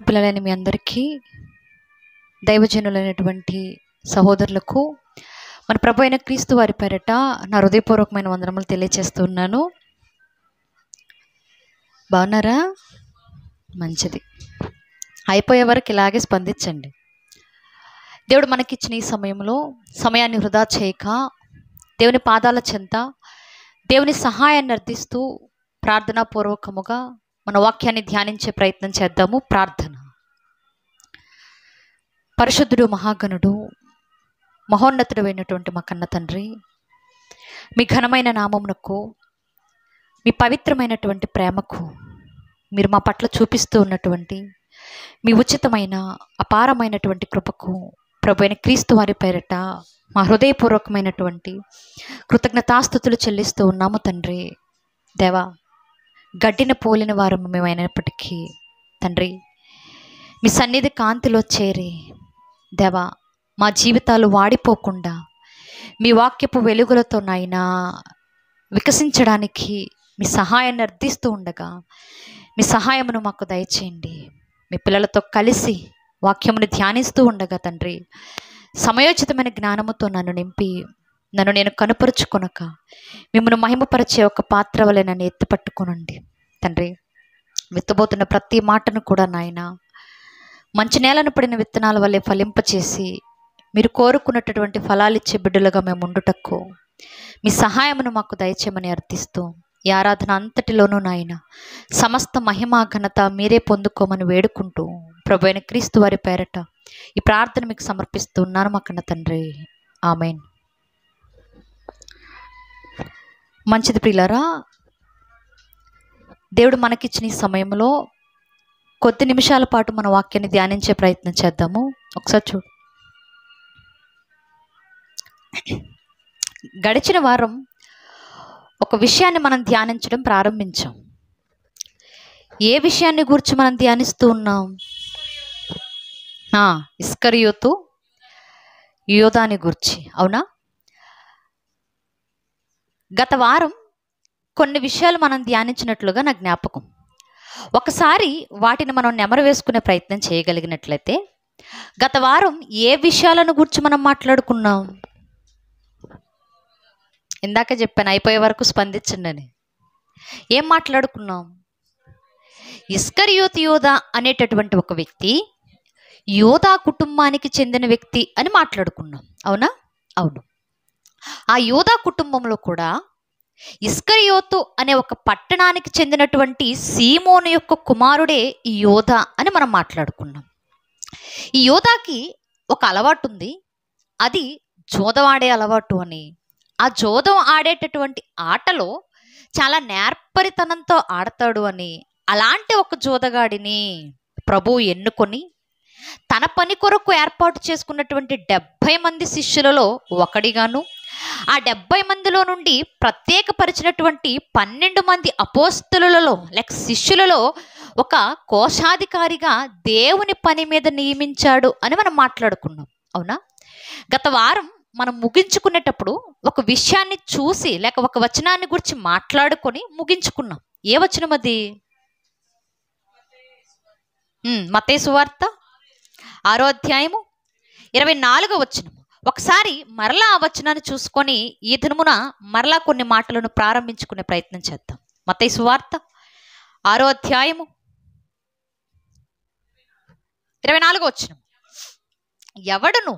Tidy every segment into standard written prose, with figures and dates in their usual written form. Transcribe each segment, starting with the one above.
పిల్లలైన మీ అందరికీ, దైవజనులైనటువంటి సహోదరులకు మన ప్రభు అయిన క్రీస్తు వారి పేరట నా హృదయపూర్వకమైన వందనములు తెలియజేస్తున్నాను. బాగున్నారా? మంచిది. అయిపోయే వరకు ఇలాగే స్పందించండి. దేవుడు మనకిచ్చిన ఈ సమయాన్ని వృధా చేయక దేవుని పాదాల చెంత దేవుని సహాయాన్ని అర్థిస్తూ ప్రార్థనాపూర్వకముగా మన వాక్యాన్ని ధ్యానించే ప్రయత్నం చేద్దాము. ప్రార్థన. పరిశుద్ధుడు, మహాగణుడు, మహోన్నతుడు అయినటువంటి మా కన్న తండ్రి, మీ ఘనమైన నామమునకు, మీ పవిత్రమైనటువంటి ప్రేమకు, మీరు మా పట్ల చూపిస్తూ ఉన్నటువంటి మీ ఉచితమైన అపారమైనటువంటి కృపకు ప్రభు అయిన క్రీస్తు వారి పేరట మా హృదయపూర్వకమైనటువంటి కృతజ్ఞతాస్తుతులు చెల్లిస్తూ ఉన్నాము తండ్రి. దేవా, గడ్డిన పోలిన వారము మేమైనప్పటికీ తండ్రి, మీ సన్నిధి కాంతిలో చేరి దేవా, మా జీవితాలు వాడిపోకుండా మీ వాక్యపు వెలుగులతో నాయనా వికసించడానికి మీ సహాయాన్ని అర్థిస్తూ ఉండగా మీ సహాయమును మాకు దయచేయండి. మీ పిల్లలతో కలిసి వాక్యమును ధ్యానిస్తూ ఉండగా తండ్రి, సమయోచితమైన జ్ఞానముతో నన్ను నింపి నన్ను నేను కనుపరుచుకొనక మిమ్మల్ని మహిమపరిచే ఒక పాత్ర వలె నన్ను ఎత్తుపట్టుకొనండి తండ్రి. విత్తబోతున్న ప్రతి మాటను కూడా నాయన మంచి నేలను పడిన విత్తనాల వల్లే ఫలింపచేసి మీరు కోరుకున్నటువంటి ఫలాలిచ్చే బిడ్డలుగా మేము ఉండుటకు మీ సహాయమును మాకు దయచేయమని అర్థిస్తూ ఈ ఆరాధన అంతటిలోనూ నాయన సమస్త మహిమ ఘనత మీరే పొందుకోమని వేడుకుంటూ ప్రభు అయిన క్రీస్తు వారి పేరట ఈ ప్రార్థన మీకు సమర్పిస్తున్నాను మా కన్న తండ్రి. ఆమెన్. మంచిది ప్రియులారా, దేవుడు మనకిచ్చిన ఈ సమయంలో కొద్ది నిమిషాల పాటు మన వాక్యాన్ని ధ్యానించే ప్రయత్నం చేద్దాము. ఒకసారి చూడు. గడిచిన వారం ఒక విషయాన్ని మనం ధ్యానించడం ప్రారంభించాం. ఏ విషయాన్ని గురించి మనం ధ్యానిస్తూ ఉన్నాం? ఇస్కరియోతు యోధాని గురించి, అవునా? గత వారం కొన్ని విషయాలు మనం ధ్యానించినట్లుగా నా జ్ఞాపకం. ఒకసారి వాటిని మనం నెమరు వేసుకునే ప్రయత్నం చేయగలిగినట్లయితే, గత వారం ఏ విషయాలను గురించి మనం మాట్లాడుకున్నాం? ఇందాక చెప్పాను, అయిపోయే వరకు స్పందించండి అని. ఏం మాట్లాడుకున్నాం? ఇస్కరియోతు యోధా అనేటటువంటి ఒక వ్యక్తి యోధా కుటుంబానికి చెందిన వ్యక్తి అని మాట్లాడుకున్నాం, అవునా? అవును. ఆ యోధా కుటుంబంలో కూడా ఇస్కరియోతు అనే ఒక పట్టణానికి చెందినటువంటి సీమోను యొక్క కుమారుడే ఈ యోధా అని మనం మాట్లాడుకున్నాం. ఈ యోధాకి ఒక అలవాటు ఉంది, అది జోదం ఆడే అలవాటు అని. ఆ జోదం ఆడేటటువంటి ఆటలో చాలా నేర్పరితనంతో ఆడతాడు అని. అలాంటి ఒక జోదగాడిని ప్రభువు ఎన్నుకొని తన పని కొరకు ఏర్పాటు చేసుకున్నటువంటి 70 మంది శిష్యులలో ఒకడిగాను, ఆ 70 మందిలో నుండి ప్రత్యేకపరిచినటువంటి 12 మంది అపోస్తలులలో లేక శిష్యులలో ఒక కోశాధికారిగా దేవుని పని మీద నియమించాడు అని మనం మాట్లాడుకున్నాం, అవునా? గత వారం మనం ముగించుకునేటప్పుడు ఒక విషయాన్ని చూసి లేక ఒక వచనాన్ని గురించి మాట్లాడుకొని ముగించుకున్నాం. ఏ వచనం అది? మత్తయి సువార్త 6వ అధ్యాయము 24వ వచనం. ఒకసారి మరలా ఆ వచనాన్ని చూసుకొని ఈ దినమున మరలా కొన్ని మాటలను ప్రారంభించుకునే ప్రయత్నం చేద్దాం. మత్తయి సువార్త 6వ అధ్యాయము 24వ వచనం. ఎవడును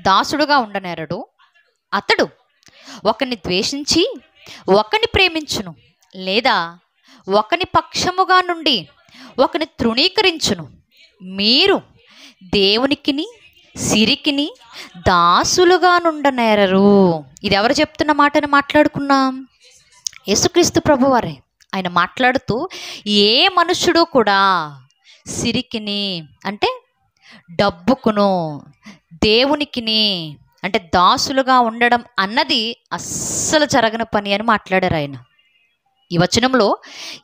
దాసుడుగా ఉండనేరడు, అతడు ఒకని ద్వేషించి ఒకని ప్రేమించును, లేదా ఒకని పక్షముగా నుండి ఒకని తృణీకరించును. మీరు దేవునికిని సిరికిని దాసులుగా నుండనేరరు. ఇది ఎవరు చెప్తున్న మాటని మాట్లాడుకున్నాం? యేసుక్రీస్తు ప్రభువారే. ఆయన మాట్లాడుతూ ఏ మనుష్యుడు కూడా సిరికిని అంటే డబ్బుకును, దేవునికిని అంటే దాసులుగా ఉండడం అన్నది అస్సలు జరగని పని అని మాట్లాడారు ఆయన. ఈ వచనంలో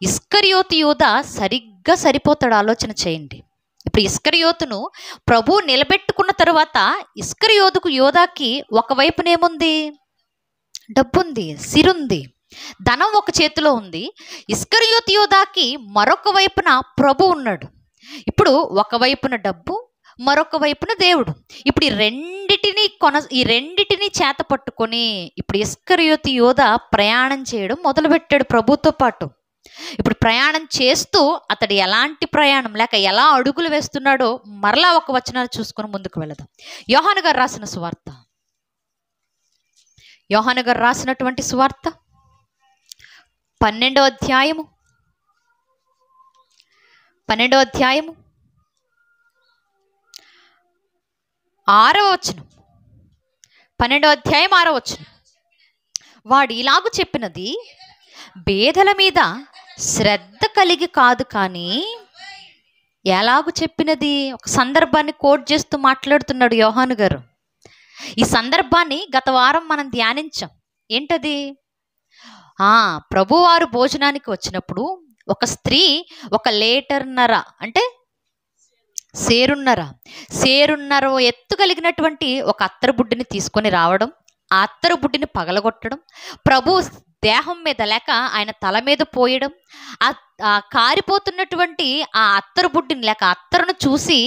ఇస్కరియోతు యోధా సరిగ్గా సరిపోతాడు. ఆలోచన చేయండి. ఇప్పుడు ఇస్కరియోతును ప్రభు నిలబెట్టుకున్న తరువాత యోధాకి ఒకవైపునేముంది? డబ్బుంది, సిరుంది. ధనం ఒక చేతిలో ఉంది. ఇస్కరియోతు యోధాకి మరొక వైపున ప్రభు ఉన్నాడు. ఇప్పుడు ఒకవైపున డబ్బు, మరొక వైపున దేవుడు. ఇప్పుడు ఈ రెండిటిని చేత పట్టుకొని ఇప్పుడు ఇస్కరియోతు యోధా ప్రయాణం చేయడం మొదలుపెట్టాడు ప్రభుతో పాటు. ఇప్పుడు ప్రయాణం చేస్తూ అతడు ఎలాంటి ప్రయాణం లేక ఎలా అడుగులు వేస్తున్నాడో మరలా ఒక వచనాలు చూసుకొని ముందుకు వెళదాం. యోహాను గారు రాసిన సువార్త, యోహాను గారు రాసినటువంటి సువార్త 12వ అధ్యాయము 6వ వచనం. 12వ అధ్యాయం 6వ వచనం. వాడు ఇలాగు చెప్పినది బేదల మీద శ్రద్ధ కలిగి కాదు, కానీ ఎలాగు చెప్పినది. ఒక సందర్భాన్ని కోట్ చేస్తూ మాట్లాడుతున్నాడు యోహాను గారు. ఈ సందర్భాన్ని గత వారం మనం ధ్యానించాం. ఏంటది? ప్రభువారు భోజనానికి వచ్చినప్పుడు ఒక స్త్రీ 1 లీటర్న్నర అంటే సేరున్నర ఎత్తు కలిగినటువంటి ఒక అత్తరు బుడ్డిని తీసుకొని రావడం, ఆ అత్తరు బుడ్డిని పగలగొట్టడం, ప్రభు దేహం మీద లేక ఆయన తల మీద పోయడం, ఆ కారిపోతున్నటువంటి ఆ అత్తరు బుడ్డిని లేక అత్తరును చూసి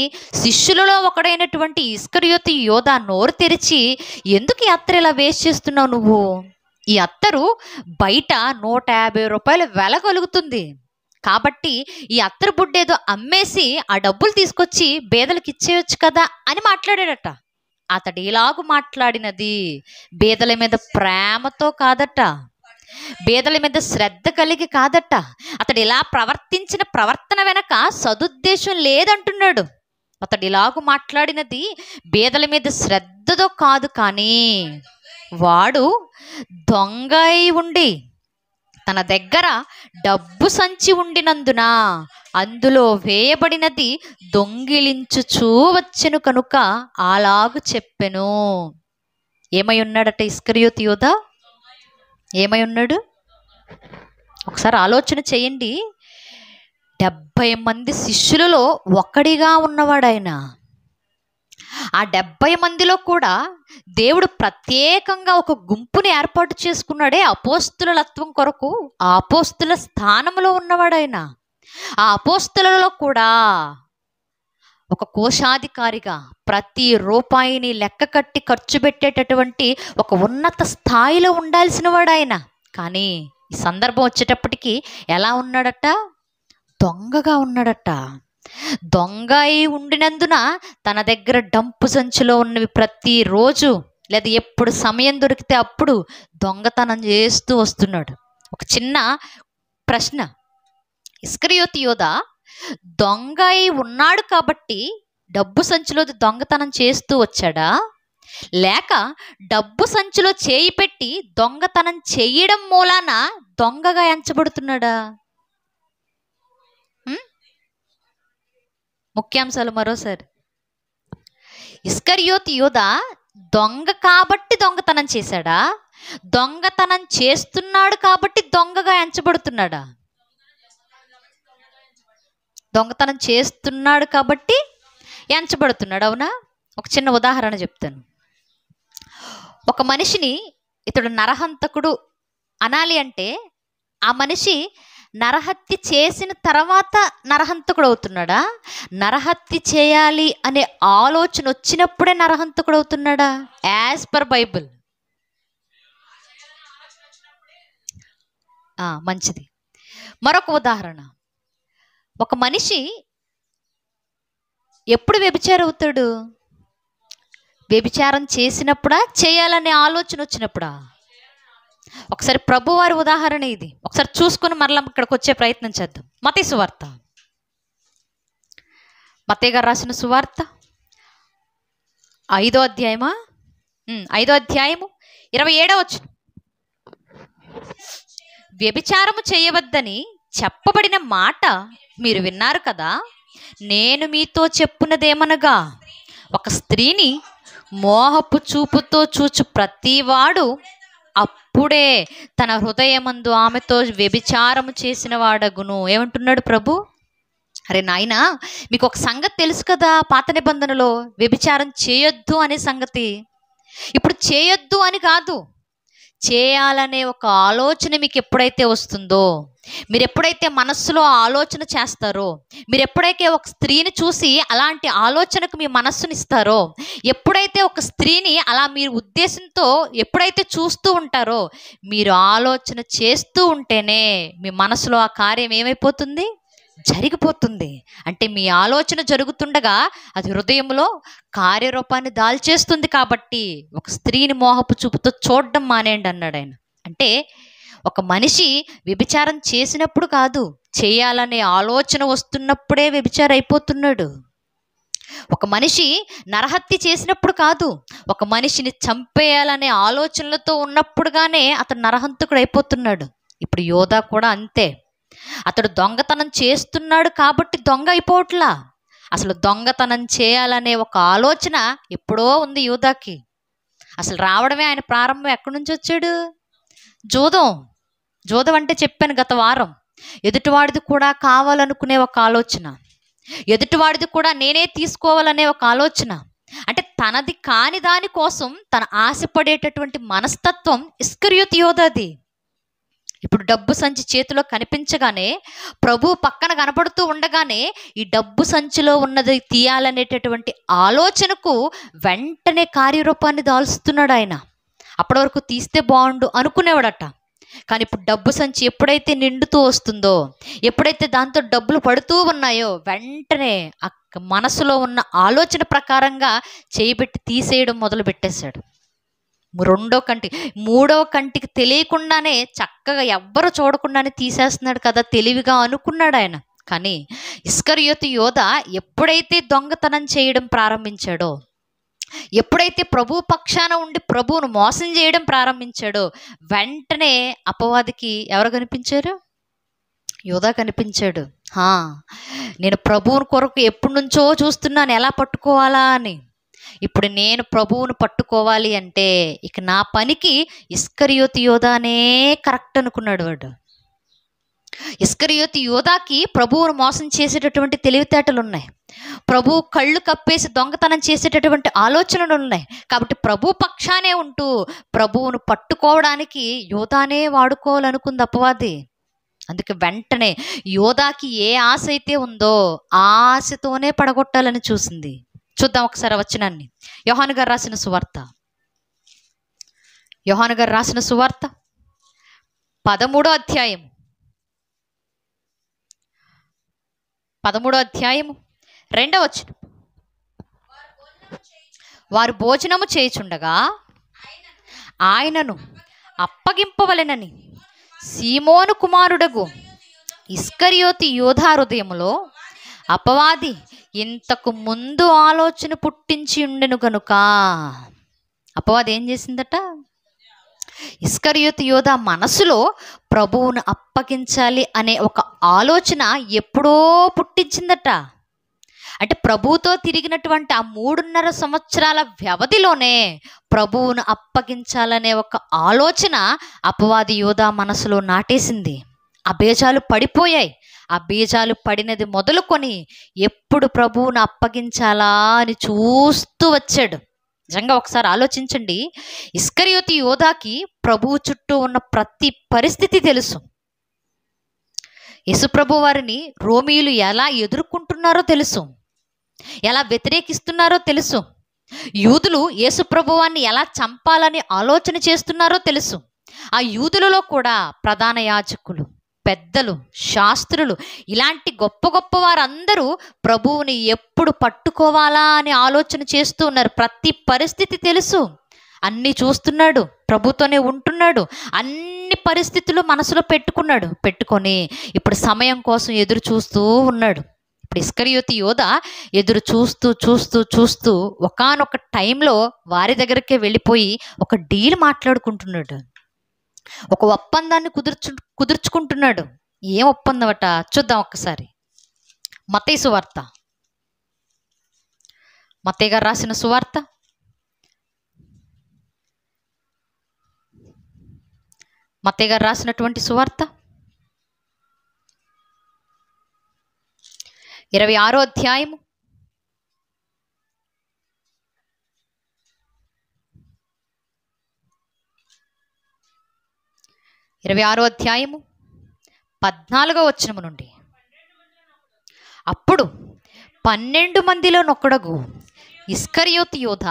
శిష్యులలో ఒకడైనటువంటి ఇస్కరియోతు యోధా నోరు తెరిచి, ఎందుకు ఈ అత్తరు ఇలా వేస్ట్ చేస్తున్నావు నువ్వు? ఈ అత్తరు బయట 150 రూపాయలు వెల కలుగుతుంది, కాబట్టి ఈ అత్తరు బుడ్డేదో అమ్మేసి ఆ డబ్బులు తీసుకొచ్చి బేదలకు ఇచ్చేయచ్చు కదా అని మాట్లాడాడట. అతడు ఇలాగు మాట్లాడినది బేదల మీద ప్రేమతో కాదట, బేదల మీద శ్రద్ధ కలిగి కాదట. అతడు ఇలా ప్రవర్తించిన ప్రవర్తన వెనక సదుద్దేశం లేదంటున్నాడు. అతడు ఇలాగు మాట్లాడినది బేదల మీద శ్రద్ధతో కాదు, కానీ వాడు దొంగ అయి ఉండి తన దగ్గర డబ్బు సంచి ఉండినందున అందులో వేయబడినది దొంగిలించుచూ వచ్చెను కనుక అలాగు చెప్పెను. ఏమై ఉన్నాడట ఇస్కరియోతు యోధా? ఏమై ఉన్నాడు? ఒకసారి ఆలోచన చేయండి. 70 మంది శిష్యులలో ఒకడిగా ఉన్నవాడాయన. ఆ 70 మందిలో కూడా దేవుడు ప్రత్యేకంగా ఒక గుంపుని ఏర్పాటు చేసుకున్నాడే అపోస్తులత్వం కొరకు. ఆ అపోస్తుల స్థానంలో ఉన్నవాడాయన. ఆ అపోస్తులలో కూడా ఒక కోశాధికారిగా ప్రతి రూపాయిని లెక్క కట్టి ఖర్చు పెట్టేటటువంటి ఒక ఉన్నత స్థాయిలో ఉండాల్సిన వాడు ఆయన. కానీ ఈ సందర్భం వచ్చేటప్పటికి ఎలా ఉన్నాడట? దొంగగా ఉన్నాడట. దొంగ అయి ఉండినందున తన దగ్గర డంపు సంచిలో ఉన్నవి ప్రతిరోజు లేదా ఎప్పుడు సమయం దొరికితే అప్పుడు దొంగతనం చేస్తూ వస్తున్నాడు. ఒక చిన్న ప్రశ్న, ఇస్కరియోతు యోధా దొంగ అయి ఉన్నాడు కాబట్టి డబ్బు సంచిలో దొంగతనం చేస్తూ వచ్చాడా, లేక డబ్బు సంచిలో చేయి పెట్టి దొంగతనం చేయడం మూలాన దొంగగా ఎంచబడుతున్నాడా? ముఖ్యాంశాలు మరోసారి. ఇస్కరియోతు యోధా దొంగ కాబట్టి దొంగతనం చేశాడా, దొంగతనం చేస్తున్నాడు కాబట్టి దొంగగా ఎంచబడుతున్నాడా? దొంగతనం చేస్తున్నాడు కాబట్టి ఎంచబడుతున్నాడు, అవునా? ఒక చిన్న ఉదాహరణ చెప్తాను. ఒక మనిషిని ఇతడు నరహంతకుడు అనాలి అంటే ఆ మనిషి నరహత్య చేసిన తర్వాత నరహంతకుడు అవుతున్నాడా, నరహత్య చేయాలి అనే ఆలోచన వచ్చినప్పుడే నరహంతకుడు అవుతున్నాడా? As per Bible. మంచిది. మరొక ఉదాహరణ, ఒక మనిషి ఎప్పుడు వ్యభిచారం అవుతాడు? వ్యభిచారం చేసినప్పుడా, చేయాలనే ఆలోచన వచ్చినప్పుడా? ఒకసారి ప్రభువారి ఉదాహరణ ఇది. ఒకసారి చూసుకొని మరలా ఇక్కడికి వచ్చే ప్రయత్నం చేద్దాం. మత్తయి సువార్త, మత్తయి గారు రాసిన సువార్త 5వ అధ్యాయము 27వ వచనం. వ్యభిచారము చేయవద్దని చెప్పబడిన మాట మీరు విన్నారు కదా, నేను మీతో చెప్పున్నదేమనగా, ఒక స్త్రీని మోహపు చూపుతో చూచు ప్రతివాడు అప్పుడే తన హృదయమందు ఆమెతో వ్యభిచారము చేసిన వాడగును. ఏమంటున్నాడు ప్రభు? అరే నాయనా, మీకు ఒక సంగతి తెలుసు కదా, పాత నిబంధనలో వ్యభిచారం చేయొద్దు అనే సంగతి. ఇప్పుడు చేయొద్దు అని కాదు, చేయాలనే ఒక ఆలోచన మీకు ఎప్పుడైతే వస్తుందో, మీరు ఎప్పుడైతే మనస్సులో ఆలోచన చేస్తారో, మీరు ఎప్పుడైతే ఒక స్త్రీని చూసి అలాంటి ఆలోచనకు మీ మనస్సునిస్తారో, ఎప్పుడైతే ఒక స్త్రీని అలా మీరు ఉద్దేశంతో ఎప్పుడైతే చూస్తూ ఉంటారో, మీరు ఆలోచన చేస్తూ ఉంటేనే మీ మనసులో ఆ కార్యం ఏమైపోతుంది, జరిగిపోతుంది. అంటే మీ ఆలోచన జరుగుతుండగా అది హృదయంలో కార్యరూపాన్ని దాల్చేస్తుంది. కాబట్టి ఒక స్త్రీని మోహపు చూపుతో చూడడం మానేయండి అన్నాడు ఆయన. అంటే ఒక మనిషి వ్యభిచారం చేసినప్పుడు కాదు, చేయాలనే ఆలోచన వస్తున్నప్పుడే వ్యభిచారం అయిపోతున్నాడు. ఒక మనిషి నరహత్య చేసినప్పుడు కాదు, ఒక మనిషిని చంపేయాలనే ఆలోచనలతో ఉన్నప్పుడుగానే అతడు నరహంతకుడు అయిపోతున్నాడు. ఇప్పుడు యోధా కూడా అంతే. అతడు దొంగతనం చేస్తున్నాడు కాబట్టి దొంగ అయిపోవట్లా. అసలు దొంగతనం చేయాలనే ఒక ఆలోచన ఎప్పుడో ఉంది యోధాకి. అసలు రావడమే ఆయన ప్రారంభం ఎక్కడి నుంచి వచ్చాడు? జూదం అంటే చెప్పాను గత వారం. ఎదుటివాడిది కూడా కావాలనుకునే ఒక ఆలోచన, ఎదుటివాడిది కూడా నేనే తీసుకోవాలనే ఒక ఆలోచన. అంటే తనది కాని దాని కోసం తన ఆశపడేటటువంటి మనస్తత్వం ఇస్కరియోతు యోధాది. ఇప్పుడు డబ్బు సంచి చేతిలో కనిపించగానే, ప్రభు పక్కన కనపడుతూ ఉండగానే ఈ డబ్బు సంచిలో ఉన్నది తీయాలనేటటువంటి ఆలోచనకు వెంటనే కార్యరూపాన్ని దాల్స్తున్నాడు ఆయన. అప్పటి వరకు తీస్తే బాగుండు అనుకునేవాడట. కానీ ఇప్పుడు డబ్బు సంచి ఎప్పుడైతే నిండుతూ వస్తుందో, ఎప్పుడైతే దాంతో డబ్బులు పడుతూ ఉన్నాయో, వెంటనే ఆ మనసులో ఉన్న ఆలోచన ప్రకారంగా చేయబెట్టి తీసేయడం మొదలు పెట్టేశాడు. రెండో కంటి, మూడవ కంటికి తెలియకుండానే చక్కగా ఎవ్వరు చూడకుండానే తీసేస్తున్నాడు కదా తెలివిగా అనుకున్నాడు ఆయన. కానీ ఇస్కరియోతు యోధ ఎప్పుడైతే దొంగతనం చేయడం ప్రారంభించాడో, ఎప్పుడైతే ప్రభు పక్షాన ఉండి ప్రభువును మోసం చేయడం ప్రారంభించాడో, వెంటనే అపవాదికి ఎవరు కనిపించారు? యోధా కనిపించాడు. నేను ప్రభువుని కొరకు ఎప్పటి నుంచో చూస్తున్నాను ఎలా పట్టుకోవాలా అని. ఇప్పుడు నేను ప్రభువును పట్టుకోవాలి అంటే ఇక నా పనికి ఇస్కరియోతు యోధానే కరెక్ట్ అనుకున్నాడు వాడు. ఇస్కరియోతు యోధాకి ప్రభువును మోసం చేసేటటువంటి తెలివితేటలు ఉన్నాయి. ప్రభు కళ్ళు కప్పేసి దొంగతనం చేసేటటువంటి ఆలోచనలు ఉన్నాయి. కాబట్టి ప్రభు పక్షానే ఉంటూ ప్రభువును పట్టుకోవడానికి యోధానే వాడుకోవాలనుకుంది అపవాది. అందుకే వెంటనే యోధాకి ఏ ఆశ అయితే ఉందో ఆ ఆశతోనే పడగొట్టాలని చూసింది. చూద్దాం ఒకసారి వచనాన్ని. యోహాను గారు రాసిన సువార్త 13వ అధ్యాయం 2వ వచనం. వారు భోజనము చేయుచుండగా ఆయనను అప్పగింపవలెనని సీమోను కుమారుడగు ఇస్కరియోతు యోధా హృదయములో అపవాది ఇంతకు ముందు ఆలోచన పుట్టించి ఉండెను గనుక. అపవాది ఏం చేసిందట? ఇస్కరియోతు యోధా మనసులో ప్రభువును అప్పగించాలి అనే ఒక ఆలోచన ఎప్పుడో పుట్టించిందట. అంటే ప్రభువుతో తిరిగినటువంటి ఆ 3.5 సంవత్సరాల వ్యవధిలోనే ప్రభువును అప్పగించాలనే ఒక ఆలోచన అపవాది యోధా మనసులో నాటేసింది. ఆ బీజాలు పడిపోయాయి. ఆ బీజాలు పడినది మొదలుకొని ఎప్పుడు ప్రభువును అప్పగించాలా అని చూస్తూ వచ్చాడు. నిజంగా ఒకసారి ఆలోచించండి. ఇస్కరియోతు యోధాకి ప్రభువు చుట్టూ ఉన్న ప్రతి పరిస్థితి తెలుసు. యేసుప్రభు వారిని రోమీయులు ఎలా ఎదుర్కొంటున్నారో తెలుసు, ఎలా వ్యతిరేకిస్తున్నారో తెలుసు, యూదులు యేసుప్రభువాన్ని ఎలా చంపాలని ఆలోచన చేస్తున్నారో తెలుసు. ఆ యూదులలో కూడా ప్రధాన యాజకులు, పెద్దలు, శాస్త్రులు ఇలాంటి గొప్ప గొప్ప వారందరూ ప్రభువుని ఎప్పుడు పట్టుకోవాలా అని ఆలోచన చేస్తూ ఉన్నారు. ప్రతి పరిస్థితి తెలుసు, అన్నీ చూస్తున్నాడు, ప్రభుతోనే ఉంటున్నాడు, అన్ని పరిస్థితులు మనసులో పెట్టుకొని ఇప్పుడు సమయం కోసం ఎదురు చూస్తూ ఉన్నాడు. ఇప్పుడు ఇస్కరియోతు యోధా ఎదురు చూస్తూ ఒకానొక టైంలో వారి దగ్గరికే వెళ్ళిపోయి ఒక డీల్ మాట్లాడుకుంటున్నాడు, ఒక ఒప్పందాన్ని కుదుర్చుకుంటున్నాడు. ఏం ఒప్పందం అట చూద్దాం ఒక్కసారి. మత్తయి సువార్త, మత్తయి గారు రాసిన సువార్త 26వ అధ్యాయము 26 26వ అధ్యాయము 14వ వచనము నుండి. అప్పుడు 12 మందిలోనొక్కడగు ఇస్కరియోతు యోధ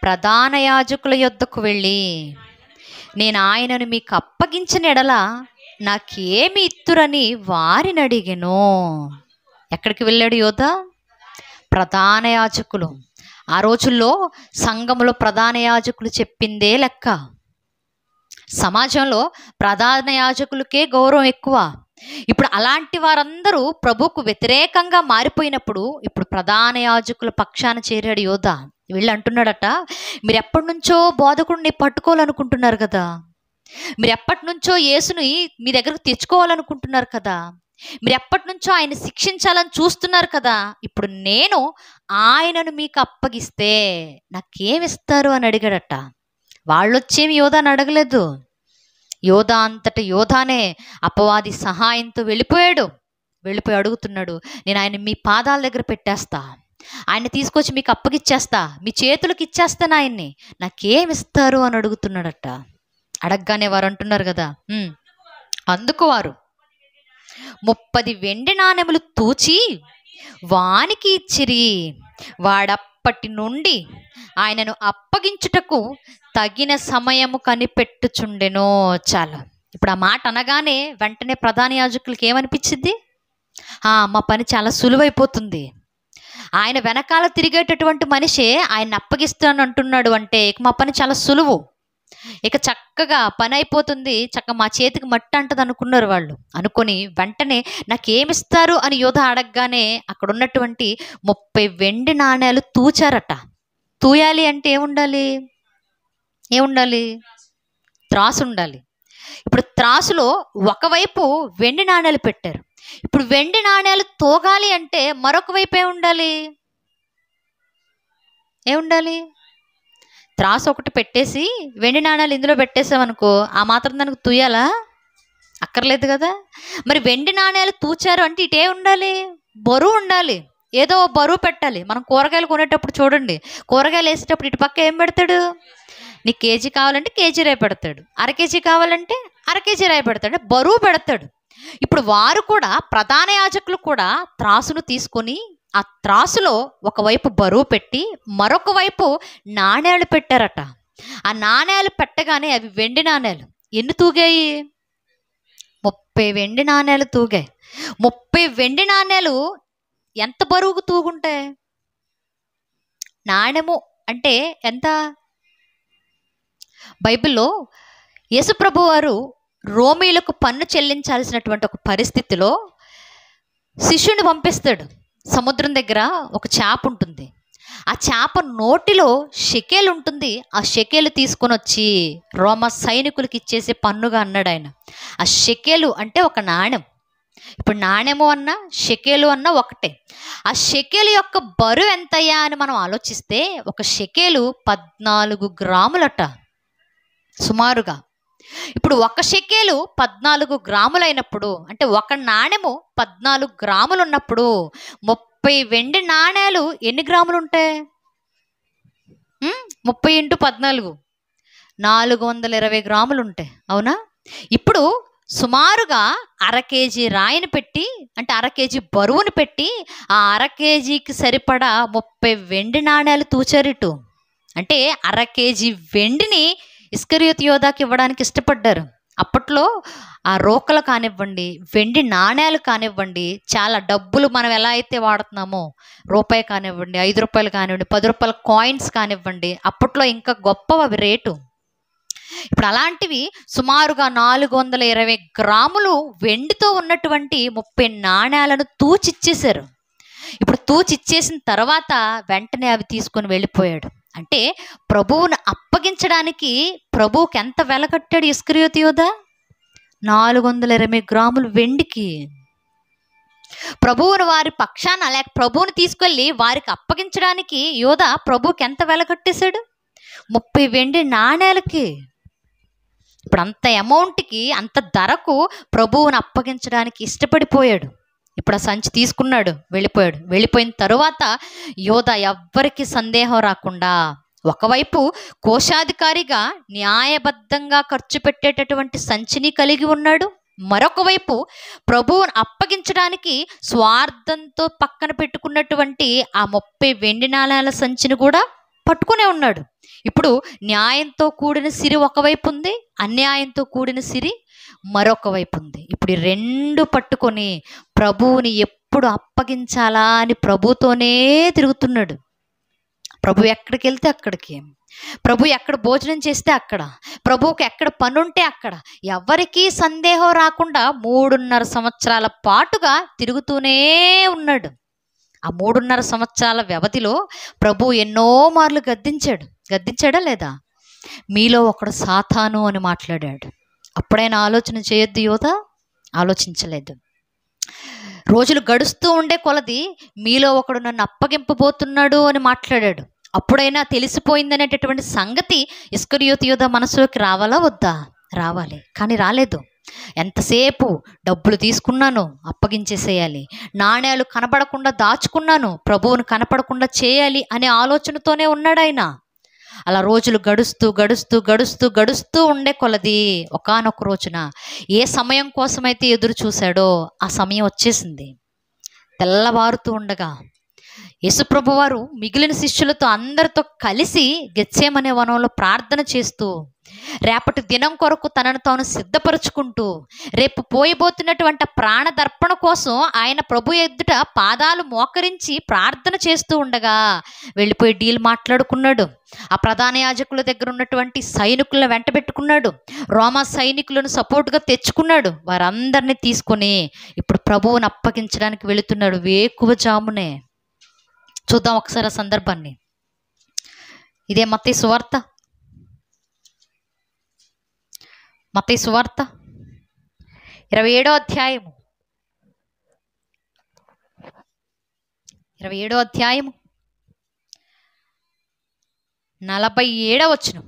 ప్రధాన యాజకుల యొద్దకు వెళ్ళి, నేను ఆయనను మీకు అప్పగించిన ఎడల నాకేమి ఇత్తురని వారిని అడిగెను. ఎక్కడికి వెళ్ళాడు యోధ? ప్రధాన యాజకులు. ఆ రోజుల్లో సంఘములో ప్రధాన యాజకులు చెప్పిందే లెక్క. సమాజంలో ప్రధాన యాజకులకే గౌరవం ఎక్కువ. ఇప్పుడు అలాంటి వారందరూ ప్రభువుకు వ్యతిరేకంగా మారిపోయినప్పుడు ఇప్పుడు ప్రధాన యాజకుల పక్షాన చేరాడు యోధ. వీళ్ళు అంటున్నాడట, మీరు ఎప్పటి నుంచో బోధకుడిని పట్టుకోవాలనుకుంటున్నారు కదా, మీరు ఎప్పటి నుంచో యేసుని మీ దగ్గరకు తెచ్చుకోవాలనుకుంటున్నారు కదా, మీరు ఎప్పటి నుంచో ఆయన శిక్షించాలని చూస్తున్నారు కదా, ఇప్పుడు నేను ఆయనను మీకు అప్పగిస్తే నాకేమిస్తారు అని అడిగాడట. వాళ్ళొచ్చేమి యోధాని అడగలేదు. యోధ అంతట యోధానే అపవాది సహాయంతో వెళ్ళిపోయి అడుగుతున్నాడు, నేను ఆయన మీ పాదాల దగ్గర పెట్టేస్తా, ఆయన తీసుకొచ్చి మీకు అప్పగిచ్చేస్తా, మీ చేతులకు ఇచ్చేస్తాను ఆయన్ని, నాకేమిస్తారు అని అడుగుతున్నాడట. అడగగానే వారు అంటున్నారు కదా, అందుకు వారు 30 వెండి నాణెములు తూచి వానికి ఇచ్చిరి. వాడప్పటి నుండి ఆయనను అప్పగించుటకు తగిన సమయము కనిపెట్టుచుండెను. చాలా. ఇప్పుడు ఆ మాట అనగానే వెంటనే ప్రధాన యాజకులకి ఏమనిపించింది? మా పని చాలా సులువైపోతుంది, ఆయన వెనకాల తిరిగేటటువంటి మనిషే ఆయన అప్పగిస్తాను అంటున్నాడు అంటే ఇక మా పని చాలా సులువు, ఇక చక్కగా పని అయిపోతుంది, చక్కగా మా చేతికి మట్టి అంటది అనుకున్నారు వాళ్ళు. అనుకొని వెంటనే నాకేమిస్తారు అని యోధ అడగగానే అక్కడ ఉన్నటువంటి 30 వెండి నాణేలు తూచారట. తూయాలి అంటే ఏముండాలి? త్రాసు ఉండాలి. ఇప్పుడు త్రాసులో ఒకవైపు వెండి నాణేలు పెట్టారు. ఇప్పుడు వెండి నాణేలు తోగాలి అంటే మరొక వైపు ఏముండాలి? త్రాసు ఒకటి పెట్టేసి వెండి నాణాలు ఇందులో పెట్టేసామనుకో, ఆ మాత్రం దానికి తూయాలా? అక్కర్లేదు కదా. మరి వెండి నాణేలు తూచారు అంటే ఇటే ఉండాలి, బరువు ఉండాలి, ఏదో బరువు పెట్టాలి. మనం కూరగాయలు కొనేటప్పుడు చూడండి, కూరగాయలు వేసేటప్పుడు ఇటు పక్క ఏం పెడతాడు? నీకు కేజీ కావాలంటే కేజీ రాయి పెడతాడు, అర కేజీ కావాలంటే అర కేజీ రాయి పెడతాడు, బరువు పెడతాడు. ఇప్పుడు వారు కూడా ప్రధాన యాజకులు కూడా త్రాసును తీసుకొని ఆ త్రాసులో ఒకవైపు బరువు పెట్టి మరొక వైపు నాణేలు పెట్టారట. ఆ నాణేలు పెట్టగానే అవి వెండి నాణేలు. ఎన్ని తూగాయి? 30 వెండి నాణేలు తూగాయి. 30 వెండి నాణేలు ఎంత బరువుకు తూగుంటాయి? నాణెము అంటే ఎంత? బైబిల్లో యేసుప్రభు వారు రోమీలకు పన్ను చెల్లించాల్సినటువంటి ఒక పరిస్థితిలో శిష్యుని పంపిస్తాడు. సముద్రం దగ్గర ఒక చేప ఉంటుంది, ఆ చేప నోటిలో షెకేలు ఉంటుంది, ఆ షెకేలు తీసుకొని వచ్చి రోమా సైనికులకి ఇచ్చేసి పన్నుగా అన్నాడు ఆయన. ఆ షెకేలు అంటే ఒక నాణెం. ఇప్పుడు నాణెము అన్నా షెకేలు అన్నా ఒకటే. ఆ షెకేలు యొక్క బరువు ఎంతయ్యా అని మనం ఆలోచిస్తే ఒక షెకేలు 14 గ్రాములట సుమారుగా. ఇప్పుడు ఒక షెకేలు 14 గ్రాములైనప్పుడు అంటే ఒక నాణెము 14 గ్రాములు ఉన్నప్పుడు 30 వెండి నాణేలు ఎన్ని గ్రాములు ఉంటాయి? 30 × 14 420 గ్రాములు ఉంటాయి, అవునా? ఇప్పుడు సుమారుగా అర కేజీ రాయిని పెట్టి అంటే అర కేజీ బరువును పెట్టి ఆ అర కేజీకి సరిపడా 30 వెండి నాణేలు తూచారిటు. అంటే అర కేజీ వెండిని ఇస్కరియోతు యోధాకి ఇవ్వడానికి ఇష్టపడ్డారు. అప్పట్లో ఆ రోకలు కానివ్వండి, వెండి నాణేలు కానివ్వండి, చాలా డబ్బులు మనం ఎలా అయితే వాడుతున్నామో, రూపాయి కానివ్వండి, 5 రూపాయలు కానివ్వండి, 10 రూపాయల కాయిన్స్ కానివ్వండి, అప్పట్లో ఇంకా గొప్పవి అవి రేటు. ఇప్పుడు అలాంటివి సుమారుగా 420 గ్రాములు వెండితో ఉన్నటువంటి 30 నాణేలను తూచిచ్చేశారు. ఇప్పుడు తూచిచ్చేసిన తర్వాత వెంటనే అవి తీసుకొని వెళ్ళిపోయాడు. అంటే ప్రభువును అప్పగించడానికి ప్రభువుకి ఎంత వెల కట్టాడు ఇస్కరియోతు యోధ? 420 గ్రాములు వెండికి. ప్రభువును వారి పక్షాన లేక ప్రభువుని తీసుకెళ్ళి వారికి అప్పగించడానికి యోధ ప్రభువుకి ఎంత వెల కట్టేశాడు? 30 వెండి నాణేలకి. ఇప్పుడు అంత అమౌంట్కి, అంత ధరకు ప్రభువుని అప్పగించడానికి ఇష్టపడిపోయాడు. ఇప్పుడు ఆ సంచి తీసుకున్నాడు, వెళ్ళిపోయాడు. వెళ్ళిపోయిన తరువాత యోధ ఎవ్వరికి సందేహం రాకుండా ఒకవైపు కోశాధికారిగా న్యాయబద్ధంగా ఖర్చు పెట్టేటటువంటి సంచిని కలిగి ఉన్నాడు. మరొక వైపు ప్రభువును అప్పగించడానికి స్వార్థంతో పక్కన పెట్టుకున్నటువంటి ఆ 30 వెండి నాణేల సంచిని కూడా పట్టుకునే ఉన్నాడు. ఇప్పుడు న్యాయంతో కూడిన సిరి ఒకవైపు ఉంది, అన్యాయంతో కూడిన సిరి మరొక వైపు ఉంది. ఇప్పుడు ఈ రెండు పట్టుకొని ప్రభువుని ఎప్పుడు అప్పగించాలా అని ప్రభుతోనే తిరుగుతున్నాడు. ప్రభు ఎక్కడికి వెళ్తే అక్కడికి, ప్రభు ఎక్కడ భోజనం చేస్తే అక్కడ, ప్రభువుకి ఎక్కడ పని ఉంటే అక్కడ, ఎవరికీ సందేహం రాకుండా 3.5 సంవత్సరాల పాటుగా తిరుగుతూనే ఉన్నాడు. ఆ 3.5 సంవత్సరాల వ్యవధిలో ప్రభు ఎన్నో మార్లు గద్దించాడా లేదా? మీలో ఒకడు సాతాను అని మాట్లాడాడు. అప్పుడైనా ఆలోచన చేయొద్దు యోధా? ఆలోచించలేదు. రోజులు గడుస్తూ ఉండే కొలది మీలో ఒకడు నన్ను అప్పగింపబోతున్నాడు అని మాట్లాడాడు. అప్పుడైనా తెలిసిపోయిందనేటటువంటి సంగతి ఇస్కరియోతు యోధా మనసులోకి రావాలా వద్దా? రావాలి. కానీ రాలేదు. ఎంతసేపు డబ్బులు తీసుకున్నాను, అప్పగించేసేయాలి, నాణ్యాలు కనపడకుండా దాచుకున్నాను, ప్రభువును కనపడకుండా చేయాలి అనే ఆలోచనతోనే ఉన్నాడు ఆయన. అలా రోజులు గడుస్తూ ఉండే కొలది ఒకానొక రోజున ఏ సమయం కోసమైతే ఎదురు చూశాడో ఆ సమయం వచ్చేసింది. తెల్లవారుతూ ఉండగా యేసుప్రభు వారు మిగిలిన శిష్యులతో అందరితో కలిసి గెత్సేమనే వనంలో ప్రార్థన చేస్తూ, రేపటి దినం కొరకు తనను తాను సిద్ధపరుచుకుంటూ, రేపు పోయబోతున్నటువంటి ప్రాణదర్పణ కోసం ఆయన ప్రభు ఎదుట పాదాలు మోకరించి ప్రార్థన చేస్తూ ఉండగా వెళ్ళిపోయి డీల్ మాట్లాడుకున్నాడు. ఆ ప్రధాన యాజకుల దగ్గర ఉన్నటువంటి సైనికులను వెంట పెట్టుకున్నాడు. రోమా సైనికులను సపోర్టుగా తెచ్చుకున్నాడు. వారందరినీ తీసుకొని ఇప్పుడు ప్రభువుని అప్పగించడానికి వెళుతున్నాడు. వేకువజామునే. చూద్దాం ఒకసారి ఆ సందర్భాన్ని. ఇదే మత్తయి సువార్త 27వ అధ్యాయము 47వ అధ్యాయము 47వ వచనం.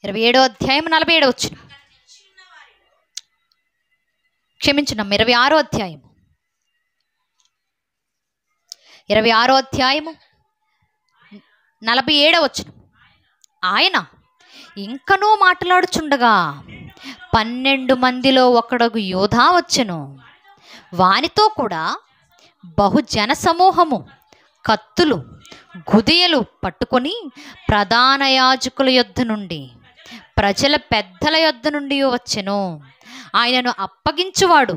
27వ అధ్యాయం 47వ వచనం. క్షమించున్నాం. 26వ అధ్యాయం 26వ అధ్యాయము 47వ వచనం. ఆయన ఇంకనూ మాట్లాడుచుండగా 12 మందిలో ఒకడగు యోధా వచ్చెను. వానితో కూడా బహుజన సమూహము కత్తులు గుదియలు పట్టుకొని ప్రధాన యాజకుల యొద్ద నుండి ప్రజల పెద్దల యొద్ద నుండి వచ్చెను. ఆయనను అప్పగించువాడు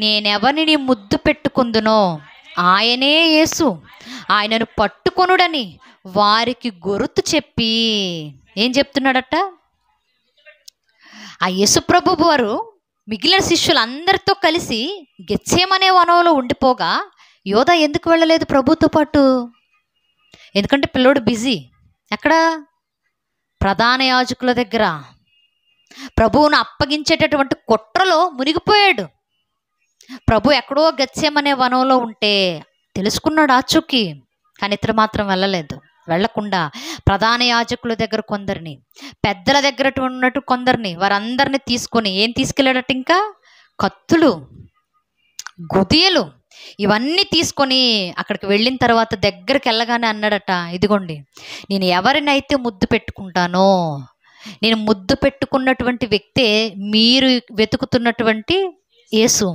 నేనెవరిని ముద్దు పెట్టుకుందునో ఆయనే యేసు, ఆయనను పట్టుకొనుడని వారికి గుర్తు చెప్పి ఏం చెప్తున్నాడట? ఆ యేసుప్రభు వారు మిగిలిన శిష్యులందరితో కలిసి గెత్సేమనే వనంలో ఉండిపోగా యోధా ఎందుకు వెళ్ళలేదు ప్రభుతో పాటు? ఎందుకంటే పిల్లోడు బిజీ. ఎక్కడ? ప్రధాన యాజకుల దగ్గర. ప్రభువును అప్పగించేటటువంటి కుట్రలో మునిగిపోయాడు. ప్రభు ఎక్కడో గెత్సేమనే వనంలో ఉంటే తెలుసుకున్నాడు ఆచూకీ. కానీ ఇతడు మాత్రం వెళ్ళలేదు. వెళ్లకుండా ప్రధాన యాజకుల దగ్గర కొందరిని, పెద్దల దగ్గర ఉన్నట్టు కొందరిని, వారందరిని తీసుకొని ఏం తీసుకెళ్ళాడట? ఇంకా కత్తులు గుదియలు ఇవన్నీ తీసుకొని అక్కడికి వెళ్ళిన తర్వాత దగ్గరికి వెళ్ళగానే అన్నాడట, ఇదిగోండి నేను ఎవరినైతే ముద్దు పెట్టుకుంటానో, నేను ముద్దు పెట్టుకున్నటువంటి వ్యక్తే మీరు వెతుకుతున్నటువంటి యేసు,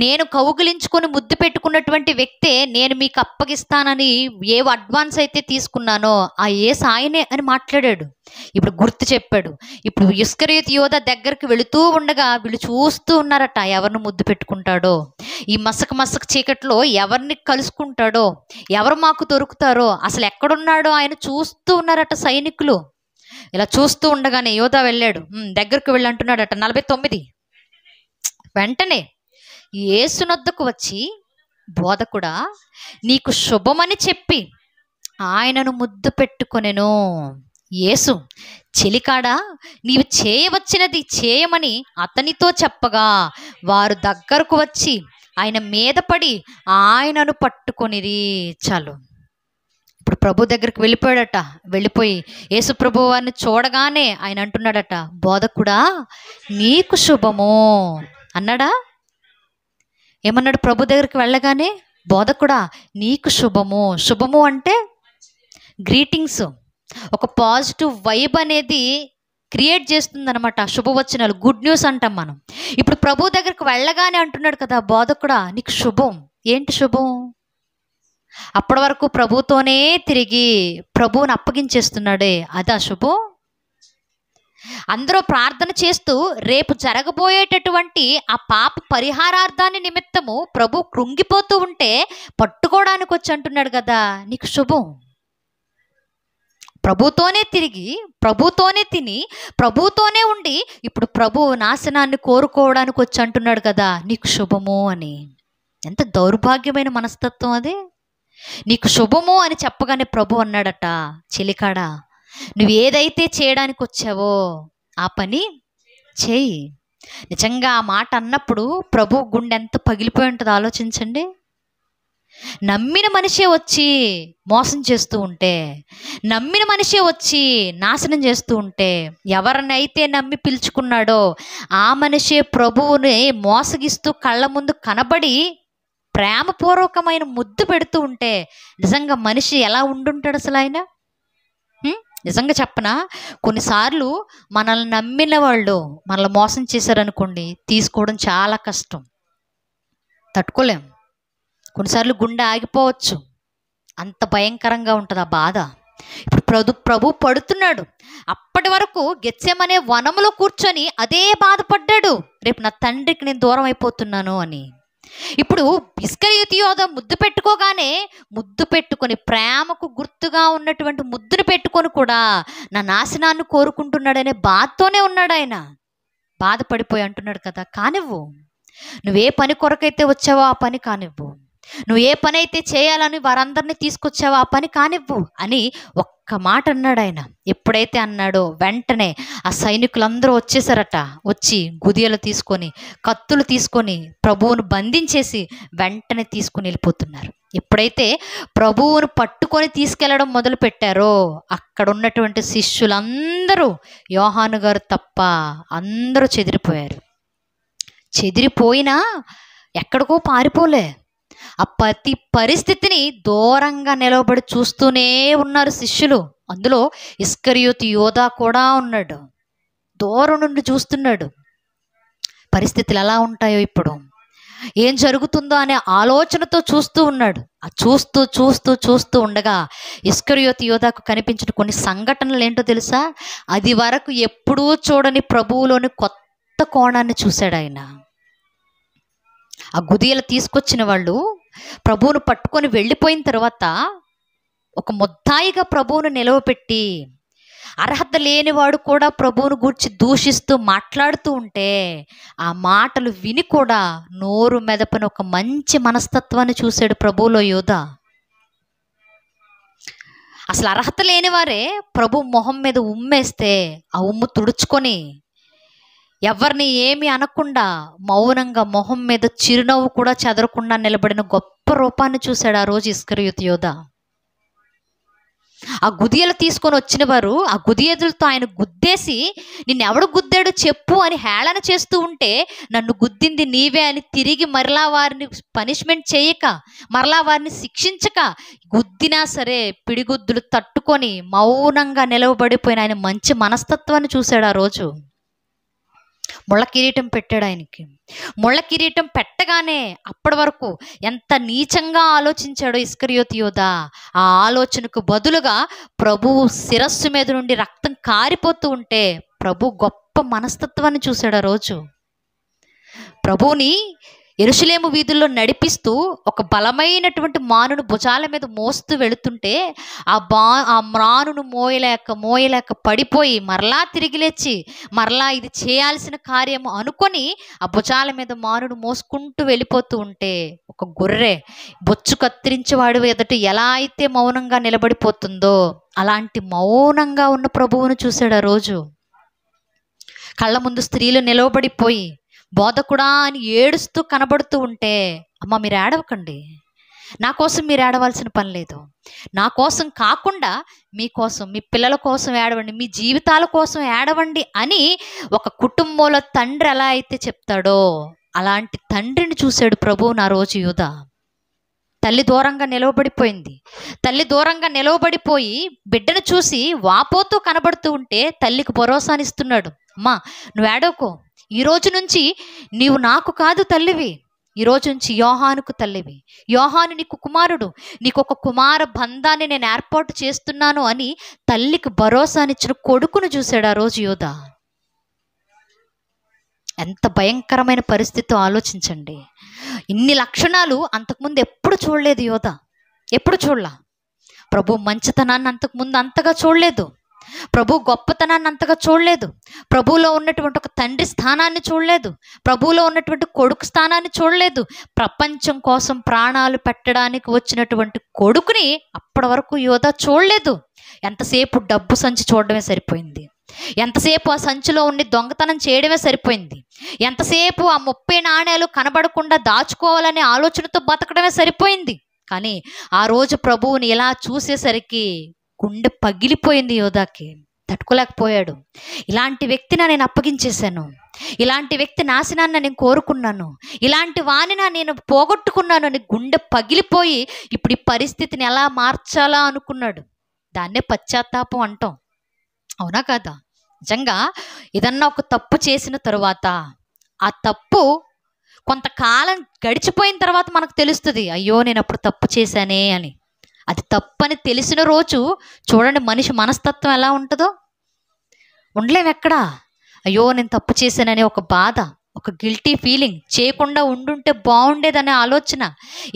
నేను కౌగిలించుకొని ముద్దు పెట్టుకున్నటువంటి వ్యక్తే నేను మీకు అప్పగిస్తానని ఏ అడ్వాన్స్ అయితే తీసుకున్నానో ఆ యేసు ఆయనే అని మాట్లాడాడు. ఇప్పుడు గుర్తు చెప్పాడు. ఇప్పుడు ఇస్కరియోతు యోధా దగ్గరికి వెళుతూ ఉండగా వీళ్ళు చూస్తూ ఉన్నారట, ఎవరిని ముద్దు పెట్టుకుంటాడో, ఈ మసక చీకట్లో ఎవరిని కలుసుకుంటాడో, ఎవరు మాకు దొరుకుతారో, అసలు ఎక్కడున్నాడో ఆయన చూస్తూ ఉన్నారట సైనికులు. ఇలా చూస్తూ ఉండగానే యోధా వెళ్ళాడు. దగ్గరికి వెళ్ళి అంటున్నాడట 49. వెంటనే యేసునొద్దకు వచ్చి, బోధకుడా నీకు శుభమని చెప్పి ఆయనను ముద్దు పెట్టుకొనెను. యేసు, చెలికాడా నీవు చేయవచ్చినది చేయమని అతనితో చెప్పగా వారు దగ్గరకు వచ్చి ఆయన మీద పడి ఆయనను పట్టుకొనిరి. చాలు. ఇప్పుడు ప్రభు దగ్గరికి వెళ్ళిపోయాడట. వెళ్ళిపోయి యేసు ప్రభు వారిని చూడగానే ఆయన అంటున్నాడట, బోధకుడా నీకు శుభము అన్నాడా? ఏమన్నాడు? ప్రభు దగ్గరికి వెళ్ళగానే బోధకుడా నీకు శుభము. శుభము అంటే గ్రీటింగ్స్, ఒక పాజిటివ్ వైబ్ అనేది క్రియేట్ చేస్తుందన్నమాట. శుభవచనాలు, గుడ్ న్యూస్ అంటాం మనం. ఇప్పుడు ప్రభు దగ్గరికి వెళ్ళగానే అంటున్నాడు కదా బోధకుడా, నీకు శుభం. ఏంటి శుభం? అప్పటి వరకు ప్రభుతోనే తిరిగి ప్రభువుని అప్పగించేస్తున్నాడే, అదా శుభం? అందరూ ప్రార్థన చేస్తూ రేపు జరగబోయేటటువంటి ఆ పాప పరిహారార్థాన్ని నిమిత్తము ప్రభు కృంగిపోతూ ఉంటే పట్టుకోవడానికి వచ్చి అంటున్నాడు కదా నీకు శుభం. ప్రభుతోనే తిరిగి, ప్రభుతోనే తిని, ప్రభుతోనే ఉండి ఇప్పుడు ప్రభు నాశనాన్ని కోరుకోవడానికి వచ్చి అంటున్నాడు కదా నీకు శుభము అని. ఎంత దౌర్భాగ్యమైన మనస్తత్వం అది. నీకు శుభము అని చెప్పగానే ప్రభు అన్నాడట, చెలికాడా నువ్వు ఏదైతే చేయడానికి వచ్చావో ఆ పని చేయి. నిజంగా ఆ మాట అన్నప్పుడు ప్రభు గుండె ఎంత పగిలిపోయి ఉంటుందో ఆలోచించండి. నమ్మిన మనిషే వచ్చి మోసం చేస్తూ ఉంటే, నమ్మిన మనిషే వచ్చి నాశనం చేస్తూ ఉంటే, ఎవరినైతే నమ్మి పిలుచుకున్నాడో ఆ మనిషే ప్రభువుని మోసగిస్తూ కళ్ళ ముందు కనబడి ప్రేమపూర్వకమైన ముద్దు పెడుతూ ఉంటే నిజంగా మనిషి ఎలా ఉండుంటాడు అసలు ఆయన? నిజంగా చెప్పనా, కొన్నిసార్లు మనల్ని నమ్మిన వాళ్ళు మనల్ని మోసం చేశారనుకోండి, తీసుకోవడం చాలా కష్టం, తట్టుకోలేం. కొన్నిసార్లు గుండె ఆగిపోవచ్చు, అంత భయంకరంగా ఉంటుంది ఆ బాధ. ఇప్పుడు ప్రభు పడుతున్నాడు. అప్పటి వరకు గెత్సెమనే వనములో కూర్చొని అదే బాధపడ్డాడు, రేపు నా తండ్రికి నేను దూరం అయిపోతున్నాను అని. ఇప్పుడు ఇస్కరియోతు యోధ ముద్దు పెట్టుకోగానే, ముద్దు పెట్టుకొని ప్రేమకు గుర్తుగా ఉన్నటువంటి ముద్దును పెట్టుకొని కూడా నా నాశనాన్ని కోరుకుంటున్నాడనే బాధతోనే ఉన్నాడు ఆయన. బాధపడిపోయి అంటున్నాడు కదా, కానివ్వు, నువ్వే పని కొరకైతే వచ్చావో ఆ పని కానివ్వు, నువ్వు ఏ పని అయితే చేయాలని వారందరినీ తీసుకొచ్చావో ఆ పని కానివ్వు అని ఒక్క మాట అన్నాడు ఆయన. ఎప్పుడైతే అన్నాడో వెంటనే ఆ సైనికులందరూ వచ్చేసారట. వచ్చి గుదియలు తీసుకొని, కత్తులు తీసుకొని ప్రభువును బంధించేసి వెంటనే తీసుకుని వెళ్ళిపోతున్నారు. ఎప్పుడైతే ప్రభువును పట్టుకొని తీసుకెళ్లడం మొదలు పెట్టారో అక్కడ ఉన్నటువంటి శిష్యులందరూ, యోహాను గారు తప్ప అందరూ చెదిరిపోయారు. చెదిరిపోయినా ఎక్కడికో పారిపోలే. ఆ ప్రతి పరిస్థితిని దూరంగా నిలబడి చూస్తూనే ఉన్నారు శిష్యులు. అందులో ఇస్కరియోతు యోధ కూడా ఉన్నాడు, దూరం నుండి చూస్తున్నాడు. పరిస్థితులు ఎలా ఉంటాయో, ఇప్పుడు ఏం జరుగుతుందో అనే ఆలోచనతో చూస్తూ ఉన్నాడు. ఆ చూస్తూ చూస్తూ చూస్తూ ఉండగా ఇస్కరియోతు యోధకు కనిపించిన కొన్ని సంఘటనలు ఏంటో తెలుసా? అది వరకు ఎప్పుడూ చూడని ప్రభువులోని కొత్త కోణాన్ని చూశాడు ఆయన. ఆ గుదియలు తీసుకొచ్చిన వాళ్ళు ప్రభువును పట్టుకొని వెళ్ళిపోయిన తర్వాత ఒక ముద్దాయిగా ప్రభువును నిలవపెట్టి, అర్హత లేనివాడు కూడా ప్రభువును గూర్చి దూషిస్తూ మాట్లాడుతూ ఉంటే ఆ మాటలు విని కూడా నోరు మెదపని ఒక మంచి మనస్తత్వాన్ని చూశాడు ప్రభువులో యోధ. అసలు అర్హత లేనివారే ప్రభు మొహం మీద ఉమ్మేస్తే ఆ ఉమ్ము తుడుచుకొని ఎవరిని ఏమి అనకుండా మౌనంగా మొహం మీద చిరునవ్వు కూడా చెదరకుండా నిలబడిన గొప్ప రూపాన్ని చూశాడు ఆ రోజు ఇస్కరియోతు యోధ. ఆ గుదియలు తీసుకొని వచ్చిన వారు ఆ గుదియదులతో ఆయన గుద్దేసి, నిన్నెవడు గుద్దాడు చెప్పు అని హేళన చేస్తూ ఉంటే, నన్ను గుద్దింది నీవే అని తిరిగి మరలా వారిని పనిష్మెంట్ చేయక, మరలా వారిని శిక్షించక, గుద్దినా సరే పిడిగుద్దులు తట్టుకొని మౌనంగా నిలవబడిపోయిన ఆయన మంచి మనస్తత్వాన్ని చూశాడు ఆ రోజు. ముళ్ళ కిరీటం పెట్టాడు ఆయనకి. ముళ్ళ కిరీటం పెట్టగానే అప్పటి వరకు ఎంత నీచంగా ఆలోచించాడో ఇస్కరియోతు యోధ, ఆ ఆలోచనకు బదులుగా ప్రభువు శిరస్సు మీద నుండి రక్తం కారిపోతూ ఉంటే ప్రభు గొప్ప మనస్తత్వాన్ని చూశాడు ఆ రోజు. ప్రభువుని యెరూషలేము వీధుల్లో నడిపిస్తూ ఒక బలమైనటువంటి మానును భుజాల మీద మోస్తూ వెళుతుంటే ఆ మానును మోయలేక పడిపోయి మరలా తిరిగి లేచి మరలా ఇది చేయాల్సిన కార్యము అనుకొని ఆ భుజాల మీద మానును మోసుకుంటూ వెళ్ళిపోతూ ఉంటే ఒక గొర్రె బొచ్చు కత్తిరించేవాడు ఎదుట ఎలా అయితే మౌనంగా నిలబడిపోతుందో అలాంటి మౌనంగా ఉన్న ప్రభువును చూశాడు ఆ రోజు. కళ్ళ ముందు స్త్రీలు నిలవబడిపోయి బోధకుడా అని ఏడుస్తూ కనబడుతూ ఉంటే, అమ్మ మీరు ఏడవకండి, నా కోసం మీరు ఏడవలసిన పని లేదు, నా కోసం కాకుండా మీకోసం, మీ పిల్లల కోసం ఏడవండి, మీ జీవితాల కోసం ఏడవండి అని ఒక కుటుంబంలో తండ్రి ఎలా అయితే చెప్తాడో అలాంటి తండ్రిని చూశాడు ప్రభువు నా రోజు యోధ. తల్లి దూరంగా నిలవబడిపోయింది. తల్లి దూరంగా నిలవబడిపోయి బిడ్డను చూసి వాపోతూ కనబడుతూ ఉంటే తల్లికి భరోసానిస్తున్నాడు. అమ్మా, నువ్వు ఏడవకో, ఈ రోజు నుంచి నీవు నాకు కాదు తల్లివి, ఈ రోజు నుంచి యోహానుకు తల్లివి, యోహాను నీకు కుమారుడు, నీకు ఒక కుమార బంధాన్ని నేను ఏర్పాటు చేస్తున్నాను అని తల్లికి భరోసానిచ్చిన కొడుకును చూశాడు ఆ రోజు యోధ. ఎంత భయంకరమైన పరిస్థితితో ఆలోచించండి. ఇన్ని లక్షణాలు అంతకుముందు ఎప్పుడు చూడలేదు యోధ, ఎప్పుడు చూడలా. ప్రభు మంచితనాన్ని అంతకుముందు అంతగా చూడలేదు, ప్రభు గొప్పతనాన్ని అంతగా చూడలేదు, ప్రభువులో ఉన్నటువంటి ఒక తండ్రి స్థానాన్ని చూడలేదు, ప్రభువులో ఉన్నటువంటి కొడుకు స్థానాన్ని చూడలేదు. ప్రపంచం కోసం ప్రాణాలు పెట్టడానికి వచ్చినటువంటి కొడుకుని అప్పటి వరకు యోధ చూడలేదు. ఎంతసేపు డబ్బు సంచి చూడడమే సరిపోయింది, ఎంతసేపు ఆ సంచిలో ఉండి దొంగతనం చేయడమే సరిపోయింది, ఎంతసేపు ఆ 30 నాణేలు కనబడకుండా దాచుకోవాలనే ఆలోచనతో బతకడమే సరిపోయింది. కానీ ఆ రోజు ప్రభువుని ఇలా చూసేసరికి గుండె పగిలిపోయింది యోధాకి, తట్టుకోలేకపోయాడు. ఇలాంటి వ్యక్తిని నేను అప్పగించేశాను, ఇలాంటి వ్యక్తి నాశనాన్ని నేను కోరుకున్నాను, ఇలాంటి వాణిని నేను పోగొట్టుకున్నాను అని గుండె పగిలిపోయి ఇప్పుడు ఈ పరిస్థితిని ఎలా మార్చాలా అనుకున్నాడు. దాన్నే పశ్చాత్తాపం అంటాం, అవునా కాదా? నిజంగా ఏదన్నా ఒక తప్పు చేసిన తరువాత ఆ తప్పు కొంతకాలం గడిచిపోయిన తర్వాత మనకు తెలుస్తుంది, అయ్యో నేను అప్పుడు తప్పు చేశానే అని. అది తప్పని తెలిసిన రోజు చూడండి మనిషి మనస్తత్వం ఎలా ఉంటుందో. ఉండలేము ఎక్కడా. అయ్యో నేను తప్పు చేశాననే ఒక బాధ, ఒక గిల్టీ ఫీలింగ్, చేయకుండా ఉండుంటే బాగుండేదనే ఆలోచన,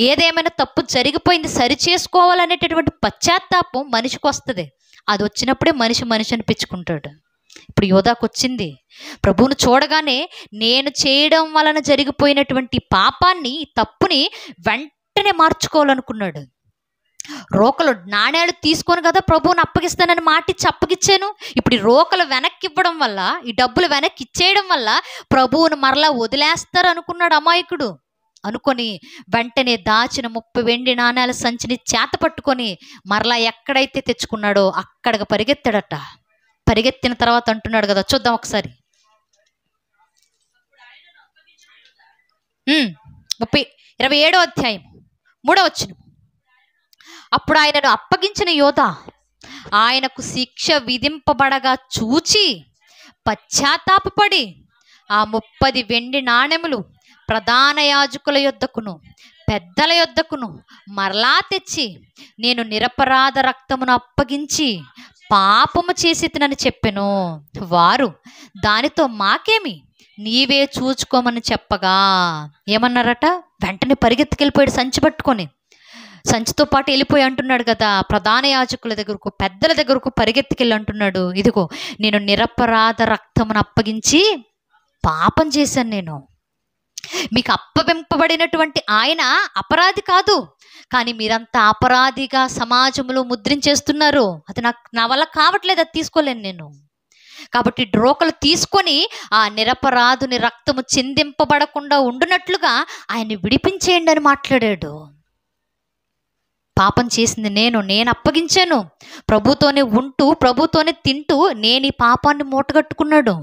ఏదేమైనా తప్పు జరిగిపోయింది సరి చేసుకోవాలనేటటువంటి పశ్చాత్తాపం మనిషికి వస్తుంది. అది వచ్చినప్పుడే మనిషి అనిపించుకుంటాడు. ఇప్పుడు యోధాకు వచ్చింది. ప్రభువును చూడగానే నేను చేయడం వలన జరిగిపోయినటువంటి పాపాన్ని, తప్పుని వెంటనే మార్చుకోవాలనుకున్నాడు. రోకలు నాణేలు తీసుకొని కదా ప్రభువుని అప్పగిస్తానని మాటిచ్చి అప్పగిచ్చాను, ఇప్పుడు ఈ రోకలు వెనక్కి ఇవ్వడం వల్ల, ఈ డబ్బులు వెనక్కి ఇచ్చేయడం వల్ల ప్రభువును మరలా వదిలేస్తారు అనుకున్నాడు అమాయకుడు. అనుకొని వెంటనే దాచిన 30 వెండి నాణేల సంచిని చేత పట్టుకొని మరలా ఎక్కడైతే తెచ్చుకున్నాడో అక్కడికి పరిగెత్తాడట. పరిగెత్తిన తర్వాత అంటున్నాడు కదా, చూద్దాం ఒకసారి. 27వ అధ్యాయం 3వ వచనం. అప్పుడు ఆయనను అప్పగించిన యోధ ఆయనకు శిక్ష విధింపబడగా చూచి పశ్చాత్తాపపడి ఆ 30 వెండి నాణెములు ప్రధాన యాజకుల యొద్దకును పెద్దల యొద్దకును మరలా తెచ్చి, నేను నిరపరాధ రక్తమును అప్పగించి పాపము చేసితినని చెప్పెను. వారు దానితో మాకేమి, నీవే చూచుకోమని చెప్పగా ఏమన్నారట? వెంటనే పరిగెత్తుకెళ్ళిపోయాడు సంచి పట్టుకొని. సంచితో పాటు వెళ్ళిపోయి అంటున్నాడు కదా, ప్రధాన యాజకుల దగ్గరకు పెద్దల దగ్గరకు పరిగెత్తుకెళ్ళి అంటున్నాడు, ఇదిగో నేను నిరపరాధ రక్తమును అప్పగించి పాపం చేశాను. నేను మీకు అప్పగింపబడినటువంటి ఆయన అపరాధి కాదు, కానీ మీరంతా అపరాధిగా సమాజంలో ముద్రించేస్తున్నారు. అది నా వల్ల కావట్లేదు, అది తీసుకోలేను నేను. కాబట్టి డ్రోకలు తీసుకొని ఆ నిరపరాధుని రక్తము చిందింపబడకుండా ఉండునట్లుగా ఆయన్ని విడిపించేయండి అని మాట్లాడాడు. పాపం చేసింది నేను అప్పగించాను. ప్రభుతోనే ఉంటూ ప్రభుతోనే తింటూ నేను ఈ పాపాన్ని మూటగట్టుకున్నాడు.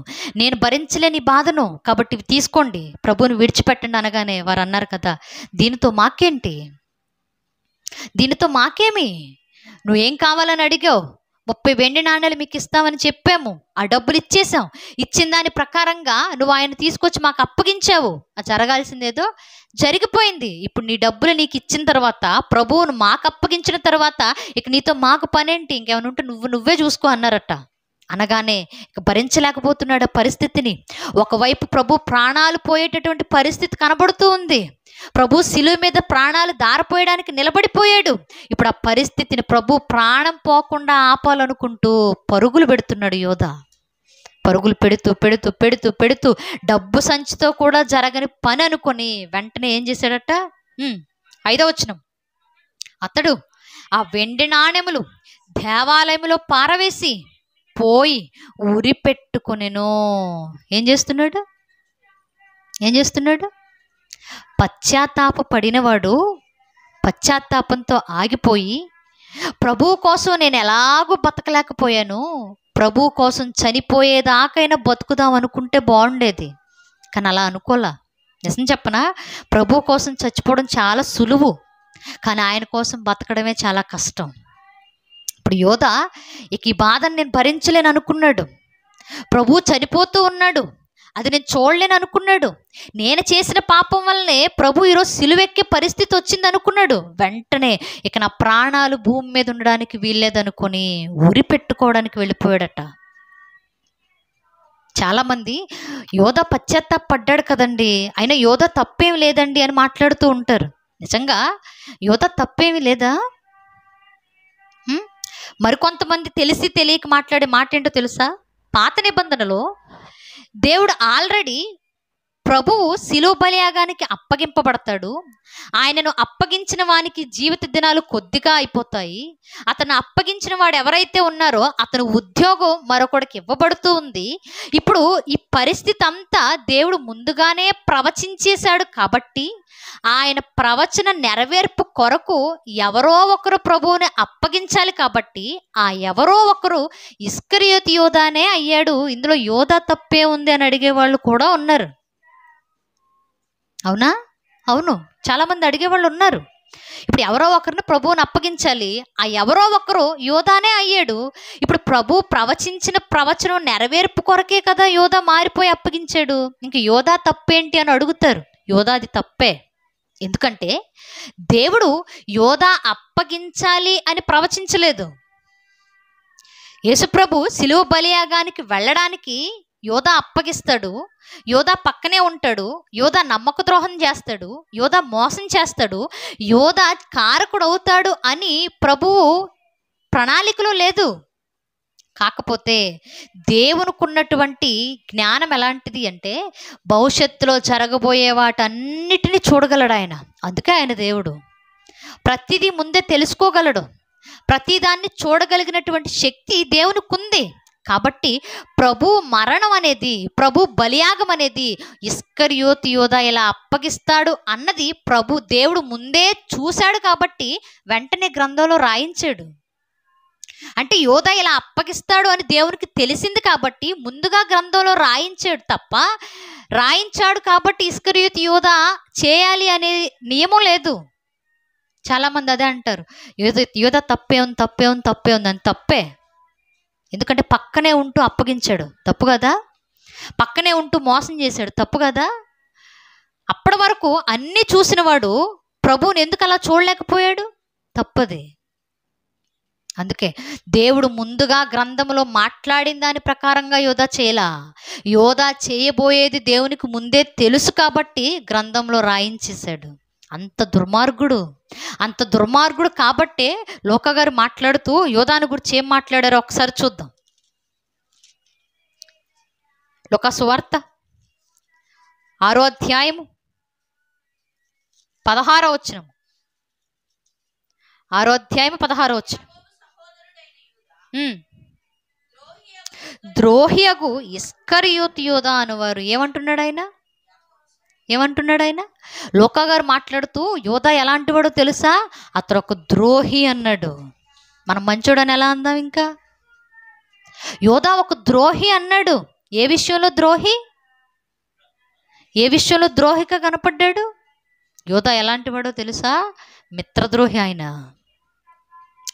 నేను భరించలేని బాధను, కాబట్టి ఇవి తీసుకోండి, ప్రభువుని విడిచిపెట్టండి అనగానే వారు అన్నారు కదా, దీనితో మాకేంటి, దీనితో మాకేమి, నువ్వేం కావాలని అడిగావు, 30 వెండి నాణేలు మీకు ఇస్తామని చెప్పాము, ఆ డబ్బులు ఇచ్చేసాం, ఇచ్చిన దాని ప్రకారంగా నువ్వు ఆయన తీసుకొచ్చి మాకు అప్పగించావు, అది జరగాల్సిందేదో జరిగిపోయింది. ఇప్పుడు నీ డబ్బులు నీకు ఇచ్చిన తర్వాత, ప్రభువును మాకు అప్పగించిన తర్వాత ఇక నీతో మాకు పనేంటి, ఇంకేమైనా ఉంటే నువ్వే చూసుకో అన్నారట. అనగానే ఇక భరించలేకపోతున్నాడు పరిస్థితిని. ఒకవైపు ప్రభు ప్రాణాలు పోయేటటువంటి పరిస్థితి కనబడుతూ ఉంది, ప్రభు శిలువ మీద ప్రాణాలు దారపోయడానికి నిలబడిపోయాడు. ఇప్పుడు ఆ పరిస్థితిని ప్రభు ప్రాణం పోకుండా ఆపాలనుకుంటూ పరుగులు పెడుతున్నాడు యోధ. పరుగులు పెడుతూ పెడుతూ పెడుతూ పెడుతూ డబ్బు సంచితో కూడా జరగని పని అనుకొని వెంటనే ఏం చేశాడట? 5వ వచనం. అతడు ఆ వెండి నాణెములు దేవాలయంలో పారవేసి పోయి ఉరి పెట్టుకొనెను. ఏం చేస్తున్నాడు? పశ్చాత్తాప పడినవాడు పశ్చాత్తాపంతో ఆగిపోయి, ప్రభువు కోసం నేను ఎలాగో బతకలేకపోయాను, ప్రభువు కోసం చనిపోయేదాకైనా బతుకుదాం అనుకుంటే బాగుండేది, కానీ అలా అనుకోలా. నిజం చెప్పనా, ప్రభువు కోసం చచ్చిపోవడం చాలా సులువు, కానీ ఆయన కోసం బతకడమే చాలా కష్టం. ఇప్పుడు యోధ ఇక ఈ బాధను నేను భరించలేను అనుకున్నాడు. ప్రభు చనిపోతూ ఉన్నాడు, అది నేను చూడలేను అనుకున్నాడు. నేను చేసిన పాపం వల్లనే ప్రభు ఈరోజు సిలువెక్కే పరిస్థితి వచ్చింది అనుకున్నాడు. వెంటనే ఇక నా ప్రాణాలు భూమి మీద ఉండడానికి వీల్లేదనుకొని ఉరి పెట్టుకోవడానికి వెళ్ళిపోయాడట. చాలామంది యోధ పశ్చాత్తాపడ్డాడు కదండి, అయినా యోధ తప్పేమి లేదండి అని మాట్లాడుతూ ఉంటారు. నిజంగా యోధ తప్పేమి లేదా? మరికొంతమంది తెలిసి తెలియక మాట్లాడే మాట ఏంటో తెలుసా? పాత నిబంధనలో దేవుడు ఆల్రెడీ ప్రభువు శిలువ బలియాగానికి అప్పగింపబడతాడు. ఆయనను అప్పగించిన వానికి జీవిత దినాలు కొద్దిగా అయిపోతాయి. అతను అప్పగించిన వాడు ఎవరైతే ఉన్నారో అతను ఉద్యోగం మరొకడికి ఇవ్వబడుతూ ఉంది. ఇప్పుడు ఈ పరిస్థితి అంతా దేవుడు ముందుగానే ప్రవచించేశాడు కాబట్టి ఆయన ప్రవచన నెరవేర్పు కొరకు ఎవరో ఒకరు ప్రభువుని అప్పగించాలి. కాబట్టి ఆ ఎవరో ఒకరు ఇస్కరియోతు యోధానే అయ్యాడు. ఇందులో యోధా తప్పే ఉంది అని అడిగే వాళ్ళు కూడా ఉన్నారు. అవునా? అవును, చాలామంది అడిగేవాళ్ళు ఉన్నారు. ఇప్పుడు ఎవరో ఒకరిని ప్రభువుని అప్పగించాలి, ఆ ఎవరో ఒకరు యోధానే అయ్యాడు. ఇప్పుడు ప్రభు ప్రవచించిన ప్రవచనం నెరవేర్పు కొరకే కదా యోధా మారిపోయి అప్పగించాడు. ఇంక యోధా తప్పేంటి అని అడుగుతారు. యోధాది తప్పే. ఎందుకంటే దేవుడు యోధా అప్పగించాలి అని ప్రవచించలేదు. యేసుప్రభు శిలువ బలియాగానికి వెళ్ళడానికి యోధా అప్పగిస్తాడు, యోధా పక్కనే ఉంటాడు, యోధా నమ్మక ద్రోహం చేస్తాడు, యోధా మోసం చేస్తాడు, యోధా కారకుడు అవుతాడు అని ప్రభువు ప్రణాళికలో లేదు. కాకపోతే దేవునికున్నటువంటి జ్ఞానం ఎలాంటిది అంటే భవిష్యత్తులో జరగబోయే వాటన్నిటినీ చూడగలడు ఆయన. అందుకే ఆయన దేవుడు. ప్రతిదీ ముందే తెలుసుకోగలడు. ప్రతిదాన్ని చూడగలిగినటువంటి శక్తి దేవునికి ఉంది. కాబట్టి ప్రభు మరణం అనేది, ప్రభు బలియాగం అనేది ఇస్కరియోతు యోధా ఇలా అప్పగిస్తాడు అన్నది ప్రభు దేవుడు ముందే చూశాడు. కాబట్టి వెంటనే గ్రంథంలో రాయించాడు. అంటే యోధా ఇలా అప్పగిస్తాడు అని దేవునికి తెలిసింది కాబట్టి ముందుగా గ్రంథంలో రాయించాడు తప్ప, రాయించాడు కాబట్టి ఇస్కరియోతు యోధా చేయాలి అనే నియమం లేదు. చాలామంది అదే అంటారు, యోధా తప్పే ఉంది, తప్పే ఉంది, తప్పే ఉంది అని. తప్పే. ఎందుకంటే పక్కనే ఉంటూ అప్పగించాడు, తప్పు కదా. పక్కనే ఉంటూ మోసం చేశాడు, తప్పు కదా. అప్పటి వరకు అన్నీ చూసినవాడు ప్రభువుని ఎందుకు అలా చూడలేకపోయాడు? తప్పది. అందుకే దేవుడు ముందుగా గ్రంథంలో మాట్లాడిన దాని ప్రకారంగా యోధా చేయలా. యోధా చేయబోయేది దేవునికి ముందే తెలుసు కాబట్టి గ్రంథంలో రాయించేశాడు. అంత దుర్మార్గుడు, అంత దుర్మార్గుడు కాబట్టే లోకా గారు మాట్లాడుతూ యోధాను గురించి ఏం మాట్లాడారో ఒకసారి చూద్దాం. లోకా సువార్త 6వ అధ్యాయము 16వ వచనం. 6వ అధ్యాయము 16వ వచనం. ద్రోహియగు ఇస్కరియోతు యోధా అనువారు ఏమంటున్నాడు ఆయన? ఏమంటున్నాడు ఆయన? లోకా గారు మాట్లాడుతూ యోధా ఎలాంటి వాడో తెలుసా? అతను ఒక ద్రోహి అన్నాడు. మనం మంచోడని ఎలా అందాం? ఇంకా యోధా ఒక ద్రోహి అన్నాడు. ఏ విషయంలో ద్రోహి? ఏ విషయంలో ద్రోహిగా కనపడ్డాడు? యోధా ఎలాంటి వాడో తెలుసా? మిత్రద్రోహి ఆయన.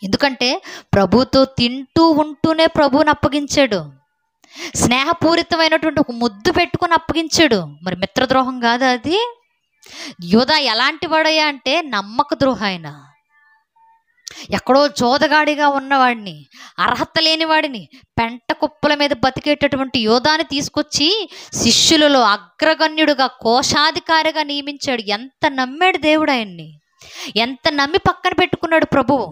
ఎందుకంటే ప్రభుతో తింటూ ఉంటూనే ప్రభువుని అప్పగించాడు. స్నేహపూరితమైనటువంటి ఒక ముద్దు పెట్టుకొని అప్పగించాడు. మరి మిత్రద్రోహం కాదా అది? యోధా ఎలాంటి వాడయ్యా అంటే నమ్మక ద్రోహి ఆయన. ఎక్కడో జోదగాడిగా ఉన్నవాడిని, అర్హత లేని వాడిని, పెంట కుప్పల మీద బతికేటటువంటి యోధాని తీసుకొచ్చి శిష్యులలో అగ్రగణ్యుడుగా, కోశాధికారిగా నియమించాడు. ఎంత నమ్మాడు దేవుడు ఆయన్ని, ఎంత నమ్మి పక్కన పెట్టుకున్నాడు ప్రభువు.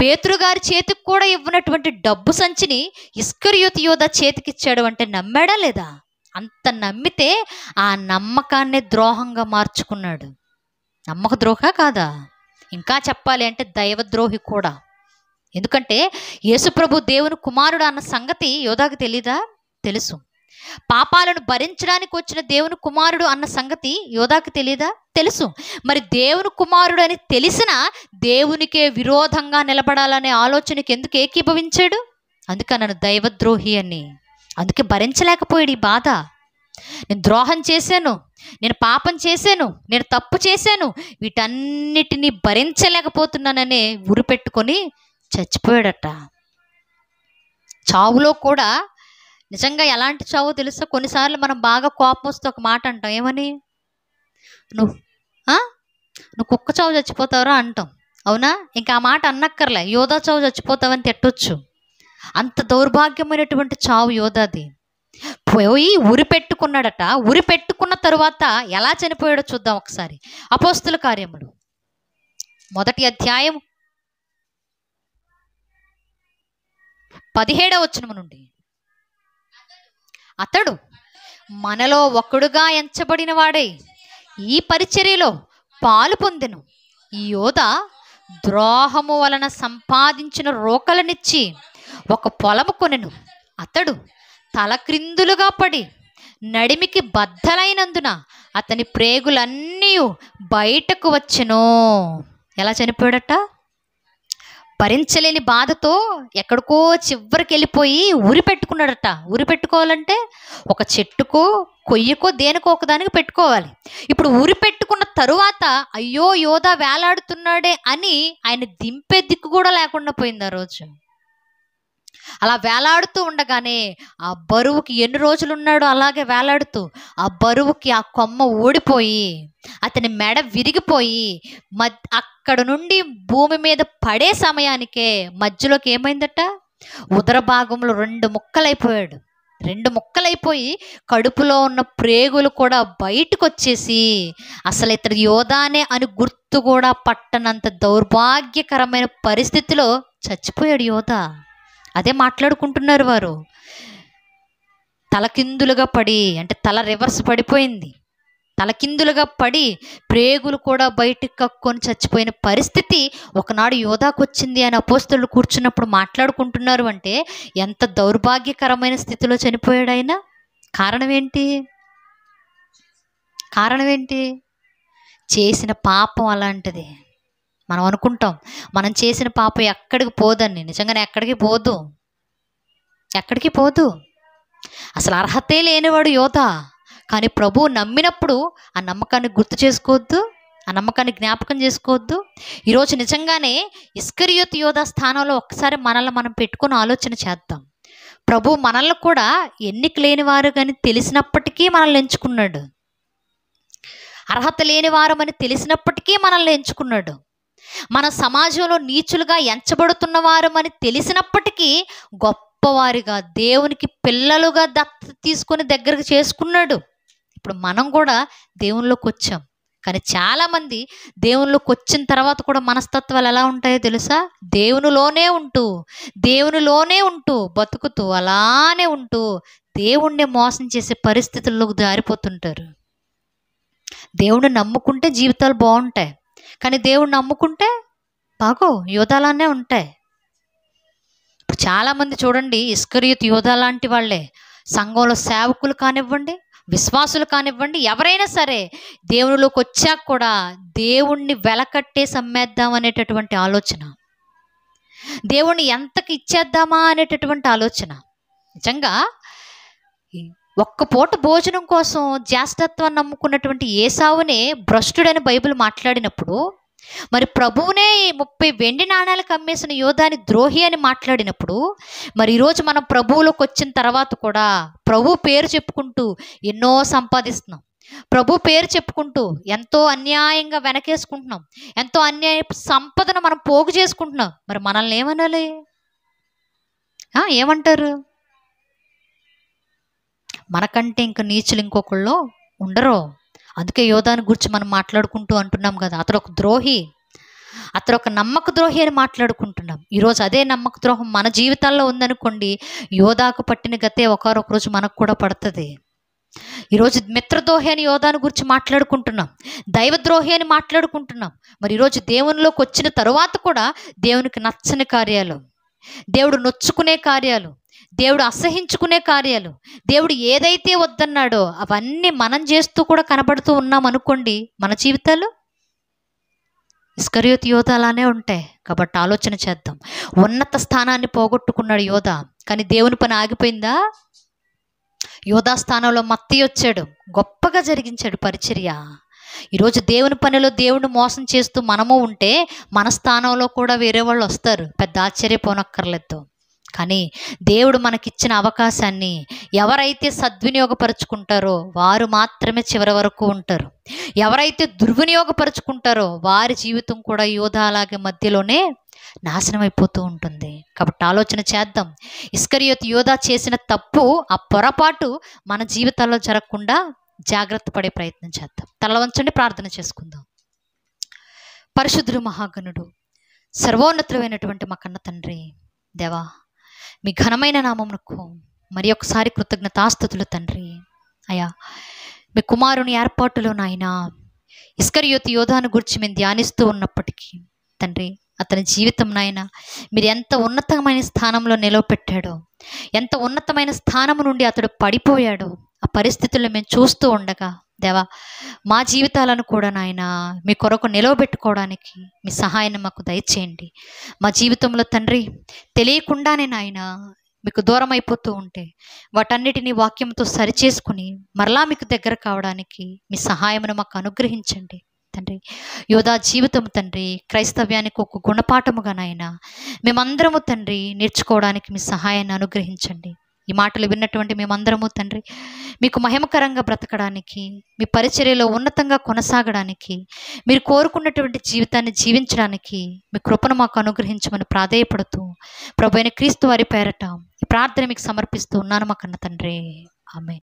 పేతురు గారి చేతికి కూడా ఇవ్వనటువంటి డబ్బు సంచిని ఇస్కరియోతు యోధా చేతికిచ్చాడు అంటే నమ్మాడా లేదా? అంత నమ్మితే ఆ నమ్మకాన్ని ద్రోహంగా మార్చుకున్నాడు. నమ్మక ద్రోహ కాదా? ఇంకా చెప్పాలి అంటే దైవద్రోహి కూడా. ఎందుకంటే యేసుప్రభు దేవుని కుమారుడు అన్న సంగతి యోధాకు తెలీదా? తెలుసు. పాపాలను భరించడానికి వచ్చిన దేవుని కుమారుడు అన్న సంగతి యోధాకు తెలీదా? తెలుసు. మరి దేవుని కుమారుడు అని తెలిసిన దేవునికే విరోధంగా నిలబడాలనే ఆలోచనకి ఎందుకు ఏకీభవించాడు? అందుకే నన్ను దైవద్రోహి అని. అందుకే భరించలేకపోయాడు ఈ బాధ. నేను ద్రోహం చేశాను, నేను పాపం చేశాను, నేను తప్పు చేశాను, వీటన్నిటినీ భరించలేకపోతున్నాననే ఉరి పెట్టుకొని చచ్చిపోయాడట. చావులో కూడా నిజంగా ఎలాంటి చావో తెలుసా? కొన్నిసార్లు మనం బాగా కోపం వస్తే ఒక మాట అంటాం, ఏమని? నువ్వు నువ్వు కుక్క చావు చచ్చిపోతావురా అంటాం, అవునా? ఇంకా ఆ మాట అన్నక్కర్లే, యోధా చావు చచ్చిపోతావని తిట్టొచ్చు. అంత దౌర్భాగ్యమైనటువంటి చావు యోధాది. పోయి ఉరి పెట్టుకున్నాడట. ఉరి పెట్టుకున్న తరువాత ఎలా చనిపోయాడో చూద్దాం ఒకసారి. అపోస్తుల కార్యములు 1వ అధ్యాయం 17వ వచనము నుండి, అతడు మనలో ఒకడుగా ఎంచబడిన వాడై ఈ పరిచర్యలో పాలు పొందెను. ఈ యోధ ద్రోహము వలన సంపాదించిన రోకలనిచ్చి ఒక పొలము కొనెను. అతడు తలక్రిందులుగా పడి నడిమికి బద్దలైనందున అతని ప్రేగులన్నీ బయటకు వచ్చెను. ఎలా చనిపోయాడట? భరించలేని బాధతో ఎక్కడికో చివరికి వెళ్ళిపోయి ఉరి పెట్టుకున్నాడట. ఉరి పెట్టుకోవాలంటే ఒక చెట్టుకో కొయ్యకో దేనికో ఒకదానికి పెట్టుకోవాలి. ఇప్పుడు ఉరి పెట్టుకున్న తరువాత అయ్యో యోధా వేలాడుతున్నాడే అని ఆయన దింపే దిక్కు కూడా లేకుండా పోయింది ఆ రోజు. అలా వేలాడుతూ ఉండగానే ఆ బరువుకి ఎన్ని రోజులు ఉన్నాడో అలాగే వేలాడుతూ ఆ బరువుకి ఆ కొమ్మ ఊడిపోయి అతని మెడ విరిగిపోయి అక్కడ నుండి భూమి మీద పడే సమయానికే మధ్యలోకి ఏమైందట? ఉదర భాగంలో 2 ముక్కలైపోయాడు. 2 ముక్కలైపోయి కడుపులో ఉన్న ప్రేగులు కూడా బయటకు వచ్చేసి అసలు ఇతడు యోధానే అని గుర్తు కూడా పట్టనంత దౌర్భాగ్యకరమైన పరిస్థితిలో చచ్చిపోయాడు యోధా. అదే మాట్లాడుకుంటున్నారు వారు. తలకిందులుగా పడి, అంటే తల రివర్స్ పడిపోయింది, తలకిందులుగా పడి ప్రేగులు కూడా బయటికి కక్కొని చచ్చిపోయిన పరిస్థితి ఒకనాడు యోధాకు వచ్చింది అని అపోస్తలులు కూర్చున్నప్పుడు మాట్లాడుకుంటున్నారు. అంటే ఎంత దౌర్భాగ్యకరమైన స్థితిలో చనిపోయాడు ఆయన. కారణం ఏంటి? కారణం ఏంటి? చేసిన పాపం అలాంటిది. మనం అనుకుంటాం మనం చేసిన పాపం ఎక్కడికి పోదని. నిజంగానే ఎక్కడికి పోదు, ఎక్కడికి పోదు. అసలు అర్హతే లేనివాడు యోధా. కానీ ప్రభువు నమ్మినప్పుడు ఆ నమ్మకాన్ని గుర్తు చేసుకోవద్దు, ఆ నమ్మకాన్ని జ్ఞాపకం చేసుకోవద్దు. ఈరోజు నిజంగానే ఇస్కరియోతు యోధా స్థానంలో ఒక్కసారి మనల్ని మనం పెట్టుకొని ఆలోచన చేద్దాం. ప్రభువు మనల్ని కూడా ఎన్నిక లేని వారు కానీ తెలిసినప్పటికీ మనల్ని ఎంచుకున్నాడు. అర్హత లేని వారమని తెలిసినప్పటికీ మనల్ని ఎంచుకున్నాడు. మన సమాజంలో నీచులుగా ఎంచబడుతున్న వారమని తెలిసినప్పటికీ గొప్పవారిగా దేవునికి పిల్లలుగా దత్తత తీసుకొని దగ్గరకు చేసుకున్నాడు. ఇప్పుడు మనం కూడా దేవునిలోకి వచ్చాం. కానీ చాలామంది దేవునిలోకి వచ్చిన తర్వాత కూడా మనస్తత్వాలు ఎలా ఉంటాయో తెలుసా? దేవునిలోనే ఉంటూ బతుకుతూ అలానే ఉంటూ దేవుణ్ణి మోసం చేసే పరిస్థితుల్లోకి జారిపోతుంటారు. దేవుణ్ణి నమ్ముకుంటే జీవితాలు బాగుంటాయి, కానీ దేవుణ్ణి నమ్ముకుంటే బాగో యోధాలానే ఉంటాయి. ఇప్పుడు చాలామంది చూడండి ఇస్కరియోతు యోధా లాంటి వాళ్ళే సంఘంలో సేవకులు కానివ్వండి, విశ్వాసులు కానివ్వండి, ఎవరైనా సరే దేవునిలోకి వచ్చాక కూడా దేవుణ్ణి వెలకట్టేసి అమ్మేద్దాం అనేటటువంటి ఆలోచన, దేవుణ్ణి ఎంతకి ఇచ్చేద్దామా అనేటటువంటి ఆలోచన. నిజంగా ఒక్క పూట భోజనం కోసం జ్యేష్ఠత్వాన్ని నమ్ముకున్నటువంటి ఏసావునే భ్రష్టుడని బైబిల్ మాట్లాడినప్పుడు, మరి ప్రభువునే 30 వెండి నాణాలకు అమ్మేసిన యోధాని ద్రోహి అని మాట్లాడినప్పుడు, మరి ఈరోజు మనం ప్రభువులోకి వచ్చిన తర్వాత కూడా ప్రభు పేరు చెప్పుకుంటూ ఎన్నో సంపాదిస్తున్నాం, ప్రభు పేరు చెప్పుకుంటూ ఎంతో అన్యాయంగా వెనకేసుకుంటున్నాం, ఎంతో అన్యాయ సంపదను మనం పోగు చేసుకుంటున్నాం. మరి మనల్ని ఏమనాలి? ఏమంటారు? మనకంటే ఇంకా నీచులు ఇంకొకళ్ళు ఉండరు. అందుకే యోధాని గురించి మనం మాట్లాడుకుంటూ అంటున్నాం కదా, అతడు ఒక ద్రోహి, అతడు ఒక నమ్మక ద్రోహి అని మాట్లాడుకుంటున్నాం. ఈరోజు అదే నమ్మక ద్రోహం మన జీవితాల్లో ఉందనుకోండి, యోధాకు పట్టిన గతే ఒకరొక రోజు మనకు కూడా పడుతుంది. ఈరోజు మిత్రద్రోహి అని యోధాని గురించి మాట్లాడుకుంటున్నాం, దైవద్రోహి అని మాట్లాడుకుంటున్నాం. మరి ఈరోజు దేవునిలోకి వచ్చిన తరువాత కూడా దేవునికి నచ్చని కార్యాలు, దేవుడు నొచ్చుకునే కార్యాలు, దేవుడు అసహించుకునే కార్యాలు, దేవుడు ఏదైతే వద్దన్నాడో అవన్నీ మనం చేస్తూ కూడా కనబడుతూ ఉన్నాం అనుకోండి, మన జీవితాలు ఇస్కరియోతు యోధా అలానే ఉంటాయి. కాబట్టి ఆలోచన చేద్దాం. ఉన్నత స్థానాన్ని పోగొట్టుకున్నాడు యోధా, కానీ దేవుని పని ఆగిపోయిందా? యోధా స్థానంలో మత్తయి వచ్చాడు, గొప్పగా జరిగించాడు పరిచర్య. ఈరోజు దేవుని పనిలో దేవుడిని మోసం చేస్తూ మనము ఉంటే మన స్థానంలో కూడా వేరే వాళ్ళు వస్తారు, పెద్ద ఆశ్చర్యపోనక్కర్లేదు. కానీ దేవుడు మనకిచ్చిన అవకాశాన్ని ఎవరైతే సద్వినియోగపరుచుకుంటారో వారు మాత్రమే చివరి వరకు ఉంటారు. ఎవరైతే దుర్వినియోగపరుచుకుంటారో వారి జీవితం కూడా యోధా అలాగే మధ్యలోనే నాశనం అయిపోతూ ఉంటుంది. కాబట్టి ఆలోచన చేద్దాం. ఇస్కరియోతు యోధా చేసిన తప్పు, ఆ పొరపాటు మన జీవితాల్లో జరగకుండా జాగ్రత్త పడే ప్రయత్నం చేద్దాం. తల వంచండి, ప్రార్థన చేసుకుందాం. పరిశుద్ధుడు, మహాగణుడు, సర్వోన్నతుడైనటువంటి మా కన్న తండ్రి, దేవా, మీ ఘనమైన నామమునకు మరి ఒకసారి కృతజ్ఞతాస్తుతులు తండ్రి. అయ్యా, మీ కుమారుని ఏర్పాటులో నాయన ఇస్కరియోతు యోధాను గురించి మేము ధ్యానిస్తూ ఉన్నప్పటికీ తండ్రి, అతని జీవితం నాయన మీరు ఎంత ఉన్నతమైన స్థానంలో నిలవపెట్టాడో, ఎంత ఉన్నతమైన స్థానం నుండి అతడు పడిపోయాడో, ఆ పరిస్థితుల్లో మేము చూస్తూ ఉండగా దేవా, మా జీవితాలను కూడా నాయన మీ కొరకు నిలవబెట్టుకోవడానికి మీ సహాయాన్ని మాకు దయచేయండి. మా జీవితంలో తండ్రి తెలియకుండానే నాయన మీకు దూరం అయిపోతూ ఉంటే వాటన్నిటినీ వాక్యంతో సరిచేసుకుని మరలా మీకు దగ్గర కావడానికి మీ సహాయమును మాకు అనుగ్రహించండి తండ్రి. యోధా జీవితం తండ్రి క్రైస్తవ్యానికి ఒక గుణపాఠముగా నాయన మేమందరము తండ్రి నేర్చుకోవడానికి మీ సహాయాన్ని అనుగ్రహించండి. ఈ మాటలు విన్నటువంటి మేమందరము తండ్రి మీకు మహిమకరంగా బ్రతకడానికి, మీ పరిచర్యలో ఉన్నతంగా కొనసాగడానికి, మీరు కోరుకున్నటువంటి జీవితాన్ని జీవించడానికి మీ కృపను మాకు అనుగ్రహించమని ప్రాధేయపడుతూ ప్రభువైన క్రీస్తు వారి పేరట ఈ ప్రార్థన మీకు సమర్పిస్తూ ఉన్నాను మా కన్న తండ్రి. ఆమేన్.